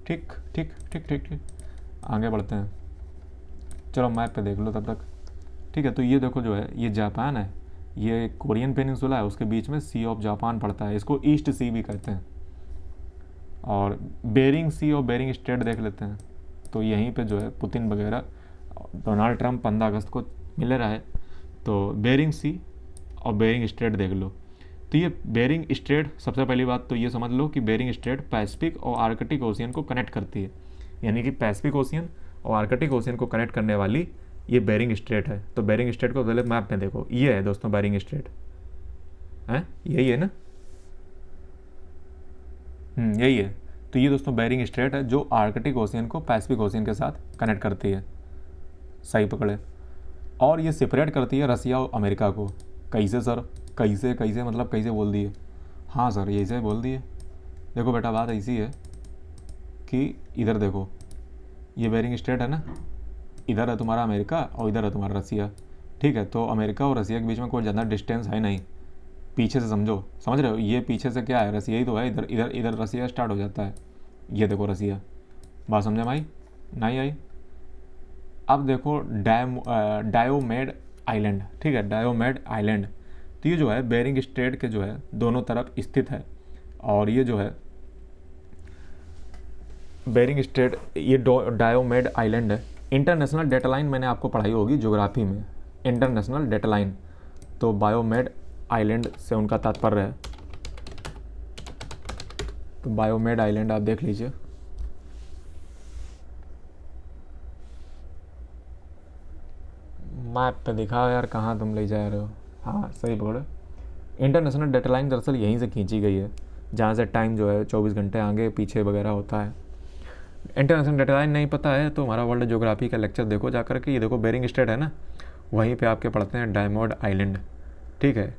ठीक ठीक ठीक ठीक ठीक, आगे बढ़ते हैं, चलो मैप पे देख लो तब तक। ठीक है, तो ये देखो जो है ये जापान है, ये कोरियन पेनिनसुला है, उसके बीच में सी ऑफ जापान पड़ता है, इसको ईस्ट सी भी कहते हैं। और बेरिंग सी और बेरिंग स्ट्रेट देख लेते हैं, तो यहीं पे जो है पुतिन वगैरह, डोनाल्ड ट्रंप 15 अगस्त को मिल रहा है, तो बेरिंग सी और बेरिंग स्ट्रेट देख लो। तो ये बेरिंग स्ट्रेट, सबसे पहली बात तो ये समझ लो कि बेरिंग स्ट्रेट पैसिफिक और आर्कटिक ओशियन को कनेक्ट करती है, यानी कि पैसिफिक ओशियन और आर्कटिक ओशियन को कनेक्ट करने वाली ये बेरिंग स्ट्रेट है। तो बेरिंग स्ट्रेट को पहले मैप में देखो, ये है दोस्तों बेरिंग स्ट्रेट, है यही है ना, यही है। तो ये दोस्तों बेरिंग स्ट्रेट है जो आर्कटिक ओशियन को पैसिफिक ओशियन के साथ कनेक्ट करती है, सही पकड़े। और ये सेपरेट करती है रसिया और अमेरिका को। कैसे सर, कैसे कैसे मतलब कैसे बोल दिए? हाँ सर, ये ऐसे बोल दिए। देखो बेटा, बात ऐसी है कि इधर देखो, ये बेरिंग स्ट्रेट है ना, इधर है तुम्हारा अमेरिका और इधर है तुम्हारा रसिया। ठीक है, तो अमेरिका और रसिया के बीच में कोई ज़्यादा डिस्टेंस है नहीं, पीछे से समझो, समझ रहे हो, ये पीछे से क्या है, रसिया ही तो है, इधर इधर इधर रसिया स्टार्ट हो जाता है। ये देखो रसिया, बात समझ में आई नहीं आई? अब देखो डायोमेड आइलैंड, ठीक है, डायोमेड आइलैंड, तो ये जो है बेरिंग स्ट्रेट के जो है दोनों तरफ स्थित है। और ये जो है बेरिंग स्ट्रेट, ये डायोमेड आइलैंड है। इंटरनेशनल डेटा लाइन मैंने आपको पढ़ाई होगी ज्योग्राफी में, इंटरनेशनल डेटा लाइन, तो बायोमेड आइलैंड से उनका तात्पर्य है। तो बायोमेड आइलैंड आप देख लीजिए, मैप पे दिखाओ यार, कहाँ तुम ले जा रहे हो? हाँ सही पकड़ो। इंटरनेशनल डेटा लाइन दरअसल यहीं से खींची गई है, जहाँ से टाइम जो है 24 घंटे आगे पीछे वगैरह होता है। इंटरनेशनल डेटा लाइन नहीं पता है तो हमारा वर्ल्ड ज्योग्राफी का लेक्चर देखो जा करके। ये देखो बेरिंग स्ट्रेट है ना, वहीं पे आपके पढ़ते हैं डायमंड आइलैंड। ठीक है,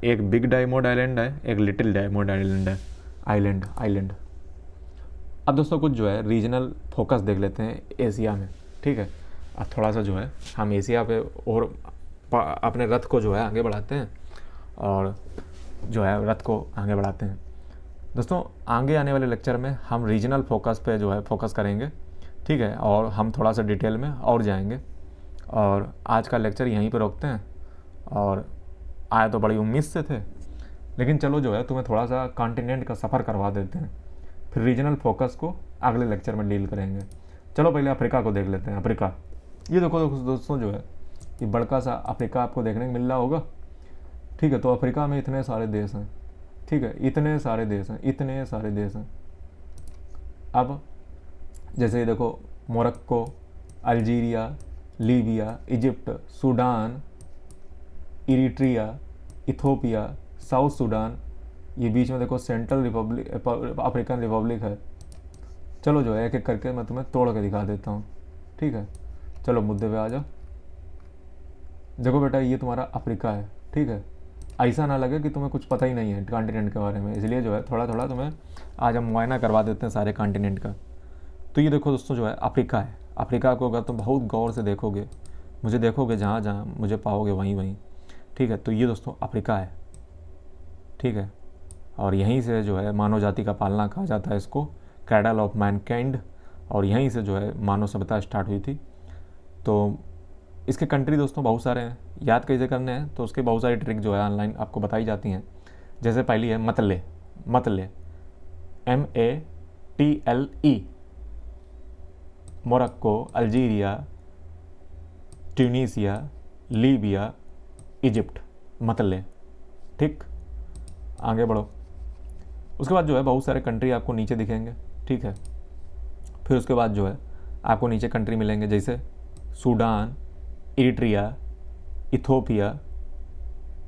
एक बिग डायमंड आइलैंड है, एक लिटिल डायमंड आइलैंड है, आइलैंड। अब दोस्तों कुछ जो है रीजनल फोकस देख लेते हैं एशिया में। ठीक है, अब थोड़ा सा जो है हम एशिया पे और अपने रथ को जो है आगे बढ़ाते हैं, और जो है रथ को आगे बढ़ाते हैं। दोस्तों आगे आने वाले लेक्चर में हम रीजनल फोकस पे जो है फोकस करेंगे। ठीक है, और हम थोड़ा सा डिटेल में और जाएंगे, और आज का लेक्चर यहीं पे रोकते हैं। और आए तो बड़ी उम्मीद से थे, लेकिन चलो जो है तुम्हें थोड़ा सा कॉन्टिनेंट का सफ़र करवा देते हैं, फिर रीजनल फोकस को अगले लेक्चर में डील करेंगे। चलो पहले अफ्रीका को देख लेते हैं। अफ्रीका, ये देखो दोस्तों जो है ये बड़का सा अफ्रीका आपको देखने को मिल रहा होगा। ठीक है, तो अफ्रीका में इतने सारे देश हैं। ठीक है, इतने सारे देश हैं। अब जैसे देखो Morocco, Algeria, Libya, Egypt, Sudan, Eritrea, Ethiopia, south Sudan, ये बीच में देखो सेंट्रल रिपब्लिक, अफ्रीकन रिपब्लिक है। चलो जो है एक एक करके मैं तुम्हें तोड़ के दिखा देता हूँ। ठीक है, चलो मुद्दे पे आ जाओ। देखो बेटा, ये तुम्हारा अफ्रीका है। ठीक है, ऐसा ना लगे कि तुम्हें कुछ पता ही नहीं है कॉन्टिनेंट के बारे में, इसलिए जो है थोड़ा थोड़ा तुम्हें आज हम मुआयना करवा देते हैं सारे कॉन्टिनेंट का। तो ये देखो दोस्तों जो है अफ्रीका है। अफ्रीका को अगर तुम बहुत गौर से देखोगे, मुझे देखोगे, जहाँ जहाँ मुझे पाओगे वहीं। ठीक है, तो ये दोस्तों अफ्रीका है। ठीक है, और यहीं से जो है मानव जाति का पालना कहा जाता है इसको, क्रैडल ऑफ मैनकाइंड, और यहीं से जो है मानव सभ्यता स्टार्ट हुई थी। तो इसके कंट्री दोस्तों बहुत सारे हैं, याद कैसे करने हैं तो उसके बहुत सारी ट्रिक जो है ऑनलाइन आपको बताई जाती हैं। जैसे पहली है मतले, MATLE, Morocco, Algeria, Tunisia, Libya, Egypt, मतले। ठीक, आगे बढ़ो। उसके बाद जो है बहुत सारे कंट्री आपको नीचे दिखेंगे। ठीक है, फिर उसके बाद जो है आपको नीचे कंट्री मिलेंगे, जैसे सूडान, इरिट्रिया, इथोपिया।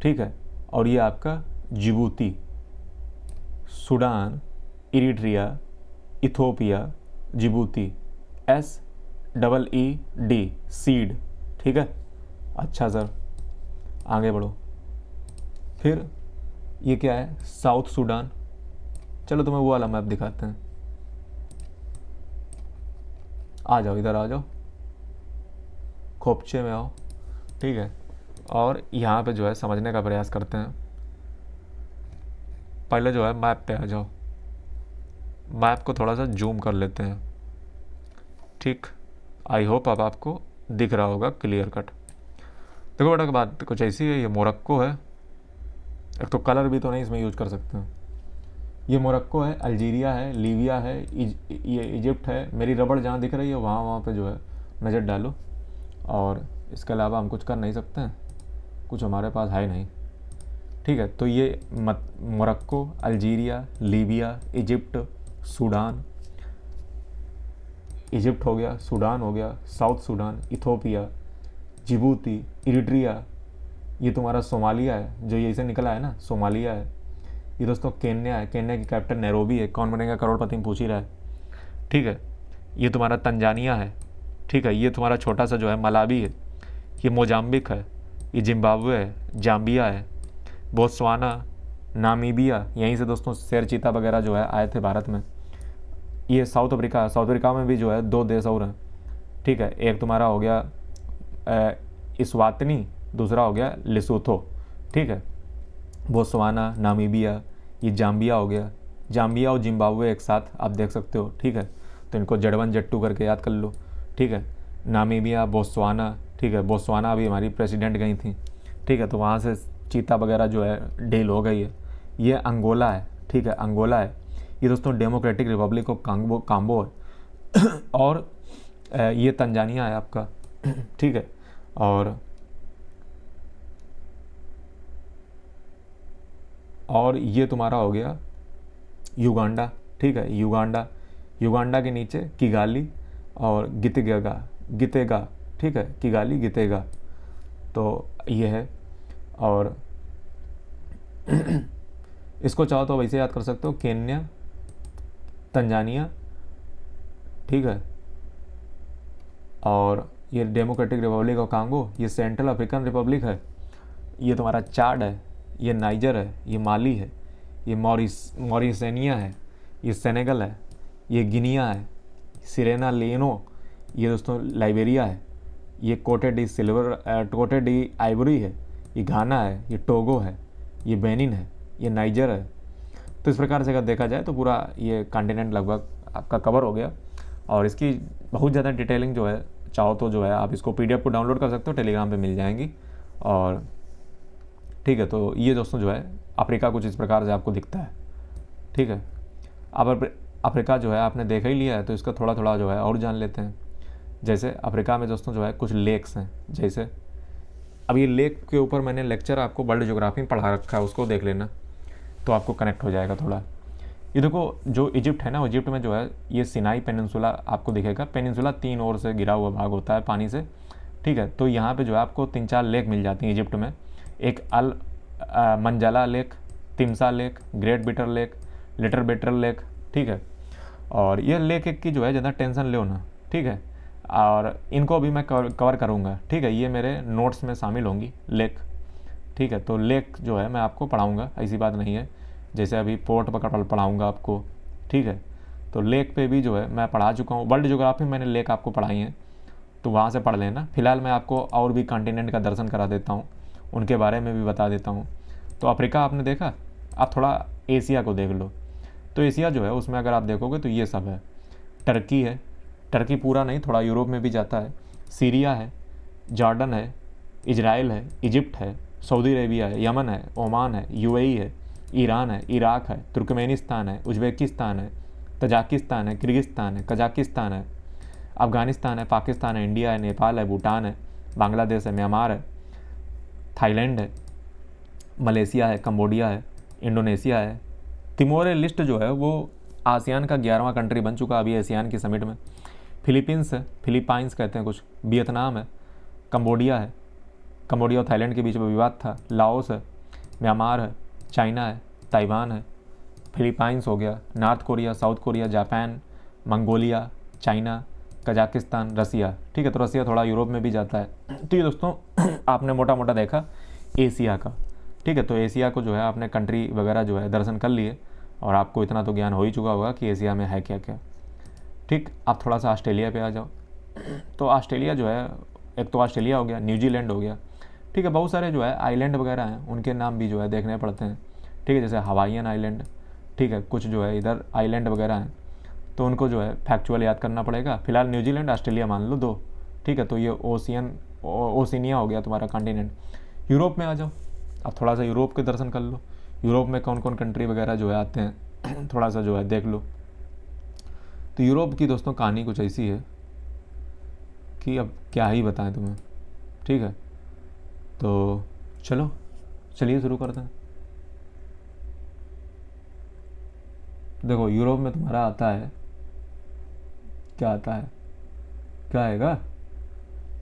ठीक है, और ये आपका Djibouti, Sudan, Eritrea, Ethiopia, Djibouti, SEED, seed. ठीक है, अच्छा सर, आगे बढ़ो। फिर ये क्या है, साउथ सूडान। चलो तुम्हें वो वाला मैप दिखाते हैं। आ जाओ, इधर आ जाओ, खोपचे में आओ, ठीक है। और यहाँ पे जो है समझने का प्रयास करते हैं। पहले जो है मैप पे आ जाओ, मैप को थोड़ा सा जूम कर लेते हैं, ठीक। आई होप अब आपको दिख रहा होगा क्लियर कट। देखो बेटा, बात कुछ ऐसी है, ये मोरक्को है, एक तो कलर भी तो नहीं इसमें यूज कर सकते हैं। ये मोरक्को है, अल्जीरिया है, लीबिया है, ये इजिप्ट है। मेरी रबड़ जहाँ दिख रही है वहाँ वहाँ पे जो है नज़र डालो, और इसके अलावा हम कुछ कर नहीं सकते हैं, कुछ हमारे पास है नहीं, ठीक है। तो ये Morocco, Algeria, Libya, Egypt, Sudan, Egypt हो गया, सूडान हो गया, south Sudan, Ethiopia, Djibouti, Eritrea, ये तुम्हारा सोमालिया है, जो ये से निकला है ना, सोमालिया है। ये दोस्तों केन्या है, केन्या की कैपिटल नैरोबी है, कौन बनेगा करोड़पति में पूछ ही रहा है, ठीक है। ये तुम्हारा तंजानिया है, ठीक है। ये तुम्हारा छोटा सा जो है मलावी है। ये मोजाम्बिक है, ये जिम्बाब्वे है, जाम्बिया है, बोत्सवाना, नामीबिया, यहीं से दोस्तों शेर चीता वगैरह जो है आए थे भारत में। ये साउथ अफ्रीका, साउथ अफ्रीका में भी जो है 2 देश और हैं, ठीक है। एक तुम्हारा हो गया इस्वातिनी, दूसरा हो गया लिसोथो, ठीक है। बोत्सवाना, नामीबिया, ये जाम्बिया हो गया। जाम्बिया और जिम्बाब्वे एक साथ आप देख सकते हो, ठीक है। तो इनको Z1 Z2 करके याद कर लो, ठीक है। नामीबिया, बोत्सवाना, ठीक है। बोत्सवाना अभी हमारी प्रेसिडेंट गई थी, ठीक है, तो वहाँ से चीता वगैरह जो है डील हो गई है। ये अंगोला है, ठीक है, अंगोला है। ये दोस्तों डेमोक्रेटिक रिपब्लिक ऑफ कांगो है। और ये तंजानिया है आपका, ठीक है। और ये तुम्हारा हो गया युगांडा, ठीक है, युगांडा। युगांडा के नीचे किगाली और गितेगा, ठीक है, किगाली, गितेगा, तो ये है। और इसको चाहो तो वैसे याद कर सकते हो, केन्या, तंजानिया, ठीक है। और ये डेमोक्रेटिक रिपब्लिक ऑफ कांगो, ये सेंट्रल अफ्रीकन रिपब्लिक है। ये तुम्हारा चाड है, ये नाइजर है, ये माली है, ये मॉरिसेनिया है, ये सेनेगल है, ये गिनिया है, सिरेना लेनो, ये दोस्तों लाइबेरिया है, ये कोटे डी आइवरी है, ये घाना है, ये टोगो है, ये बेनिन है, ये नाइजर है। तो इस प्रकार से अगर देखा जाए तो पूरा ये कॉन्टिनेंट लगभग आपका कवर हो गया। और इसकी बहुत ज़्यादा डिटेलिंग जो है, चाहो तो जो है आप इसको PDF को डाउनलोड कर सकते हो, टेलीग्राम पे मिल जाएंगी। और ठीक है, तो ये दोस्तों जो है अफ्रीका कुछ इस प्रकार से आपको दिखता है, ठीक है। अब अफ्रीका जो है आपने देखा ही लिया है, तो इसका थोड़ा थोड़ा जो है और जान लेते हैं। जैसे अफ्रीका में दोस्तों जो है कुछ लेक्स हैं, जैसे अब ये लेक के ऊपर मैंने लेक्चर आपको वर्ल्ड ज्योग्राफी में पढ़ा रखा है, उसको देख लेना तो आपको कनेक्ट हो जाएगा थोड़ा। ये देखो जो इजिप्ट है ना, इजिप्ट में जो है ये सिनाई पेनिनसुला आपको दिखेगा। पेनिनसुला 3 ओर से घिरा हुआ भाग होता है पानी से, ठीक है। तो यहाँ पे जो है आपको 3-4 लेक मिल जाती हैं इजिप्ट में। एक Manzala Lake, Timsah Lake, Great Bitter Lake, Little Bitter Lake, ठीक है। और ये लेक एक की जो है ज़्यादा टेंशन लो ना, ठीक है। और इनको भी मैं कवर करूँगा, ठीक है। ये मेरे नोट्स में शामिल होंगी लेक, ठीक है। तो लेक जो है मैं आपको पढ़ाऊँगा, ऐसी बात नहीं है। जैसे अभी पोर्ट पकड़ पढ़ाऊँगा आपको, ठीक है। तो लेक पे भी जो है मैं पढ़ा चुका हूँ, वर्ल्ड ज्योग्राफी में मैंने लेक आपको पढ़ाई हैं, तो वहाँ से पढ़ लेना। फिलहाल मैं आपको और भी कॉन्टिनेंट का दर्शन करा देता हूँ, उनके बारे में भी बता देता हूँ। तो अफ्रीका आपने देखा, आप थोड़ा एशिया को देख लो। तो एशिया जो है उसमें अगर आप देखोगे तो ये सब है। टर्की है, टर्की पूरा नहीं, थोड़ा यूरोप में भी जाता है। सीरिया है, जॉर्डन है, इजराइल है, इजिप्ट है, सऊदी अरेबिया है, यमन है, ओमान है, UAE है, ईरान है, इराक है, तुर्कमेनिस्तान है, उज्बेकिस्तान है, तजाकिस्तान है, किर्गिस्तान है, कजाकिस्तान है, अफ़गानिस्तान है, पाकिस्तान है, इंडिया है, नेपाल है, भूटान है, बांग्लादेश है, म्यांमार है, थाईलैंड है, मलेशिया है, कंबोडिया है, इंडोनेशिया है। तिमोर लिस्ट जो है वो आसियान का 11वां कंट्री बन चुका अभी एशियान की समिट में। फिलीपींस है, फिलीपाइंस कहते हैं कुछ, वियतनाम है, कंबोडिया है, कंबोडिया और थाईलैंड के बीच में विवाद था, लाओस है, म्यांमार है, चाइना है, ताइवान है, फिलीपाइंस हो गया, North Korea, South Korea, Japan, Mongolia, China, Kazakhstan, Russia, ठीक है। तो रसिया थोड़ा यूरोप में भी जाता है। तो ये दोस्तों आपने मोटा मोटा देखा एशिया का, ठीक है। तो एशिया को जो है आपने कंट्री वगैरह जो है दर्शन कर लिए, और आपको इतना तो ज्ञान हो ही चुका होगा कि एशिया में है क्या क्या, ठीक। आप थोड़ा सा ऑस्ट्रेलिया पे आ जाओ। तो ऑस्ट्रेलिया जो है, एक तो ऑस्ट्रेलिया हो गया, न्यूजीलैंड हो गया, ठीक है। बहुत सारे जो है आइलैंड वगैरह हैं, उनके नाम भी जो है देखने पड़ते हैं, ठीक है। जैसे हवाईयन आइलैंड, ठीक है, कुछ जो है इधर आइलैंड वगैरह हैं, तो उनको जो है फैक्चुअल याद करना पड़ेगा। फिलहाल न्यूजीलैंड ऑस्ट्रेलिया मान लो 2, ठीक है। तो ये ओशिनिया हो गया तुम्हारा कॉन्टिनेंट। यूरोप में आ जाओ, अब थोड़ा सा यूरोप के दर्शन कर लो। यूरोप में कौन कौन कंट्री वगैरह जो है आते हैं थोड़ा सा जो है देख लो। तो यूरोप की दोस्तों कहानी कुछ ऐसी है कि अब क्या ही बताएं तुम्हें, ठीक है। तो चलिए शुरू करते हैं। देखो यूरोप में तुम्हारा आता है, क्या आता है, क्या आएगा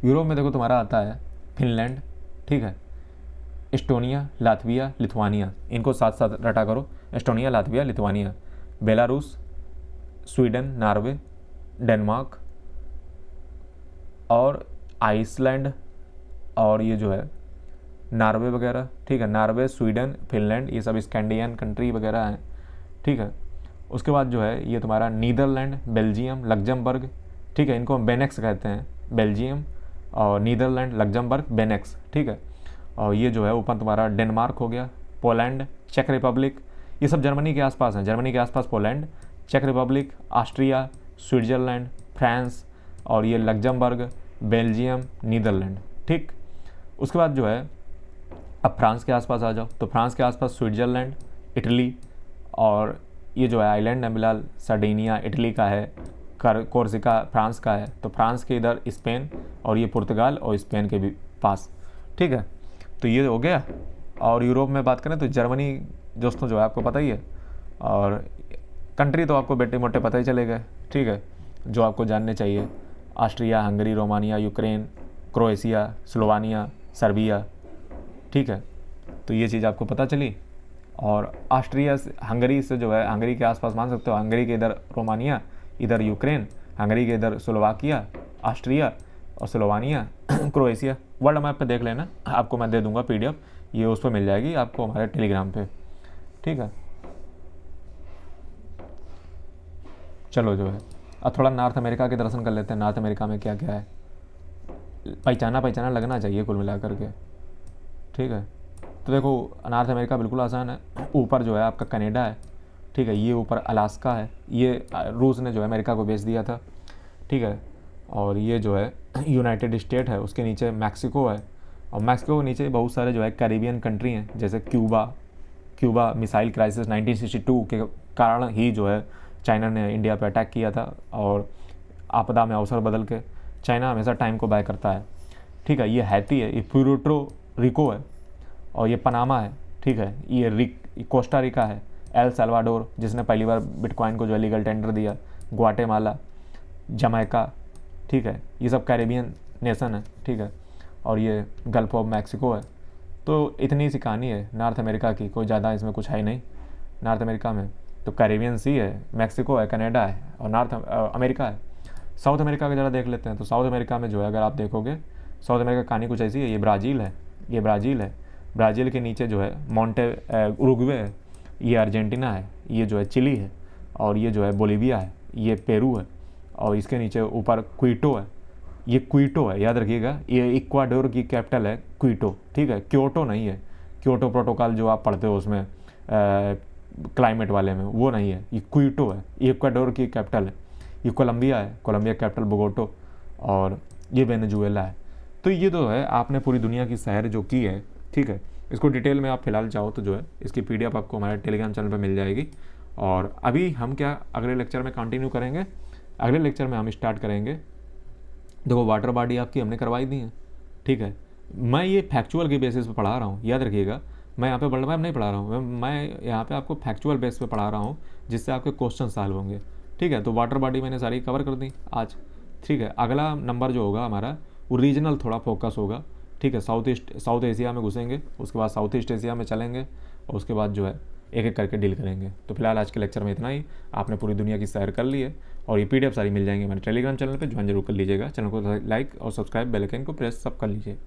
यूरोप में? देखो तुम्हारा आता है फिनलैंड, ठीक है, एस्टोनिया, लातविया, लिथुआनिया, इनको साथ साथ रटा करो, Estonia, Latvia, Lithuania. Belarus, Sweden, Norway, Denmark और आइसलैंड, और ये जो है नॉर्वे वगैरह, ठीक है। नॉर्वे, स्वीडन, फिनलैंड, ये सब स्कैंडिनेवियन कंट्री वगैरह हैं, ठीक है। उसके बाद जो है ये तुम्हारा नीदरलैंड, बेल्जियम, लग्जमबर्ग, ठीक है, इनको हम बेनेक्स कहते हैं, बेल्जियम और नीदरलैंड, लग्जमबर्ग, बेनेक्स, ठीक है। और ये जो है ऊपर तुम्हारा डेनमार्क हो गया, पोलैंड, चेक रिपब्लिक, ये सब जर्मनी के आसपास हैं। जर्मनी के आसपास पोलैंड, चेक रिपब्लिक, ऑस्ट्रिया, स्विट्जरलैंड, फ्रांस, और ये लग्जमबर्ग, बेल्जियम, नीदरलैंड, ठीक। उसके बाद जो है अब फ्रांस के आसपास आ जाओ, तो फ्रांस के आसपास स्विट्जरलैंड, इटली, और ये जो है आइलैंड है फिलहाल सर्डिनिया इटली का है, कोर्सिका फ्रांस का है। तो फ्रांस के इधर स्पेन, और ये पुर्तगाल और स्पेन के भी पास, ठीक है। तो ये हो गया। और यूरोप में बात करें तो जर्मनी दोस्तों जो है आपको पता ही है, और कंट्री तो आपको बेटे मोटे पता ही चले गए, ठीक है, जो आपको जानने चाहिए। Austria, Hungary, Romania, Ukraine, Croatia, Slovenia, Serbia, ठीक है। तो ये चीज़ आपको पता चली। और ऑस्ट्रिया से, हंगरी से जो है, हंगरी के आसपास मान सकते हो, हंगरी के इधर रोमानिया, इधर यूक्रेन, हंगरी के इधर स्लोवाकिया, ऑस्ट्रिया और स्लोवानिया, क्रोएशिया। वर्ल्ड मैप पे देख लेना, आपको मैं दे दूंगा PDF, ये उस पर मिल जाएगी आपको हमारे टेलीग्राम पे, ठीक है। चलो जो है अब थोड़ा नॉर्थ अमेरिका के दर्शन कर लेते हैं। नॉर्थ अमेरिका में क्या क्या है, पहचाना लगना चाहिए कुल मिलाकर के, ठीक है। तो देखो नॉर्थ अमेरिका बिल्कुल आसान है। ऊपर जो है आपका कनाडा है, ठीक है, ये ऊपर अलास्का है, ये रूस ने जो है अमेरिका को बेच दिया था, ठीक है। और ये जो है यूनाइटेड स्टेट है, उसके नीचे मैक्सिको है, और मैक्सिको के नीचे बहुत सारे जो है कैरिबियन कंट्री हैं, जैसे क्यूबा मिसाइल क्राइसिस 1962 के कारण ही जो है चाइना ने इंडिया पर अटैक किया था, और आपदा में अवसर बदल के चाइना हमेशा टाइम को बाय करता है, ठीक है। ये हैती है, ये प्यूर्टो रिको है, और ये पनामा है, ठीक है। ये कोस्टा रिका है, एल सल्वाडोर जिसने पहली बार बिटकॉइन को जो है लीगल टेंडर दिया, ग्वाटेमाला, जमैका, ठीक है, ये सब कैरिबियन नेशन है, ठीक है। और ये गल्फ ऑफ मैक्सिको है। तो इतनी सी कहानी है नॉर्थ अमेरिका की, कोई ज़्यादा इसमें कुछ है नहीं नॉर्थ अमेरिका में। तो कैरिबियन सी है, मैक्सिको है, कनाडा है, और नॉर्थ अमेरिका है। साउथ अमेरिका का ज़रा देख लेते हैं। तो साउथ अमेरिका में जो है अगर आप देखोगे, साउथ अमेरिका की कहानी कुछ ऐसी है। ये ब्राज़ील है, ब्राज़ील के नीचे जो है मोंटे उरुग्वे है, ये अर्जेंटीना है, ये जो है चिली है, और ये जो है बोलीविया है, ये पेरू है, और इसके नीचे ऊपर क्विटो है, ये क्विटो है, याद रखिएगा। ये इक्वाडोर की कैपिटल है क्विटो, ठीक है, क्योटो नहीं है। क्योटो प्रोटोकॉल जो आप पढ़ते हो उसमें क्लाइमेट वाले में, वो नहीं है, ये क्विटो है, ये इक्वाडोर की कैपिटल है। ये कोलंबिया है, कोलंबिया कैपिटल बोगोटो, और ये वेनेजुएला है। तो ये तो है आपने पूरी दुनिया की सैर जो की है, ठीक है। इसको डिटेल में आप फिलहाल चाहो तो जो है इसकी PDF आपको हमारे टेलीग्राम चैनल पर मिल जाएगी। और अभी हम क्या अगले लेक्चर में कंटिन्यू करेंगे। अगले लेक्चर में हम स्टार्ट करेंगे, देखो वाटर बॉडी आपकी हमने करवाई दी है, ठीक है। मैं ये फैक्चुअल के बेसिस पे पढ़ा रहा हूँ, याद रखिएगा। मैं यहाँ पे वर्ल्ड मैप नहीं पढ़ा रहा हूँ, मैं यहाँ पे आपको फैक्चुअल बेस पे पढ़ा रहा हूँ, जिससे आपके क्वेश्चन सॉल्व होंगे, ठीक है। तो वाटर बॉडी मैंने सारी कवर कर दी आज, ठीक है। अगला नंबर जो होगा हमारा वो रीजनल थोड़ा फोकस होगा, ठीक है। साउथ एशिया में घुसेंगे, उसके बाद साउथ ईस्ट एशिया में चलेंगे, और उसके बाद जो है एक एक करके डील करेंगे। तो फिलहाल आज के लेक्चर में इतना ही। आपने पूरी दुनिया की सैर कर ली है, और ये PDF सारी मिल जाएंगे हमारे टेलीग्राम चैनल पे, ज्वाइन जरूर कर लीजिएगा। चैनल को लाइक और सब्सक्राइब, बेल आइकन को प्रेस सब कर लीजिए।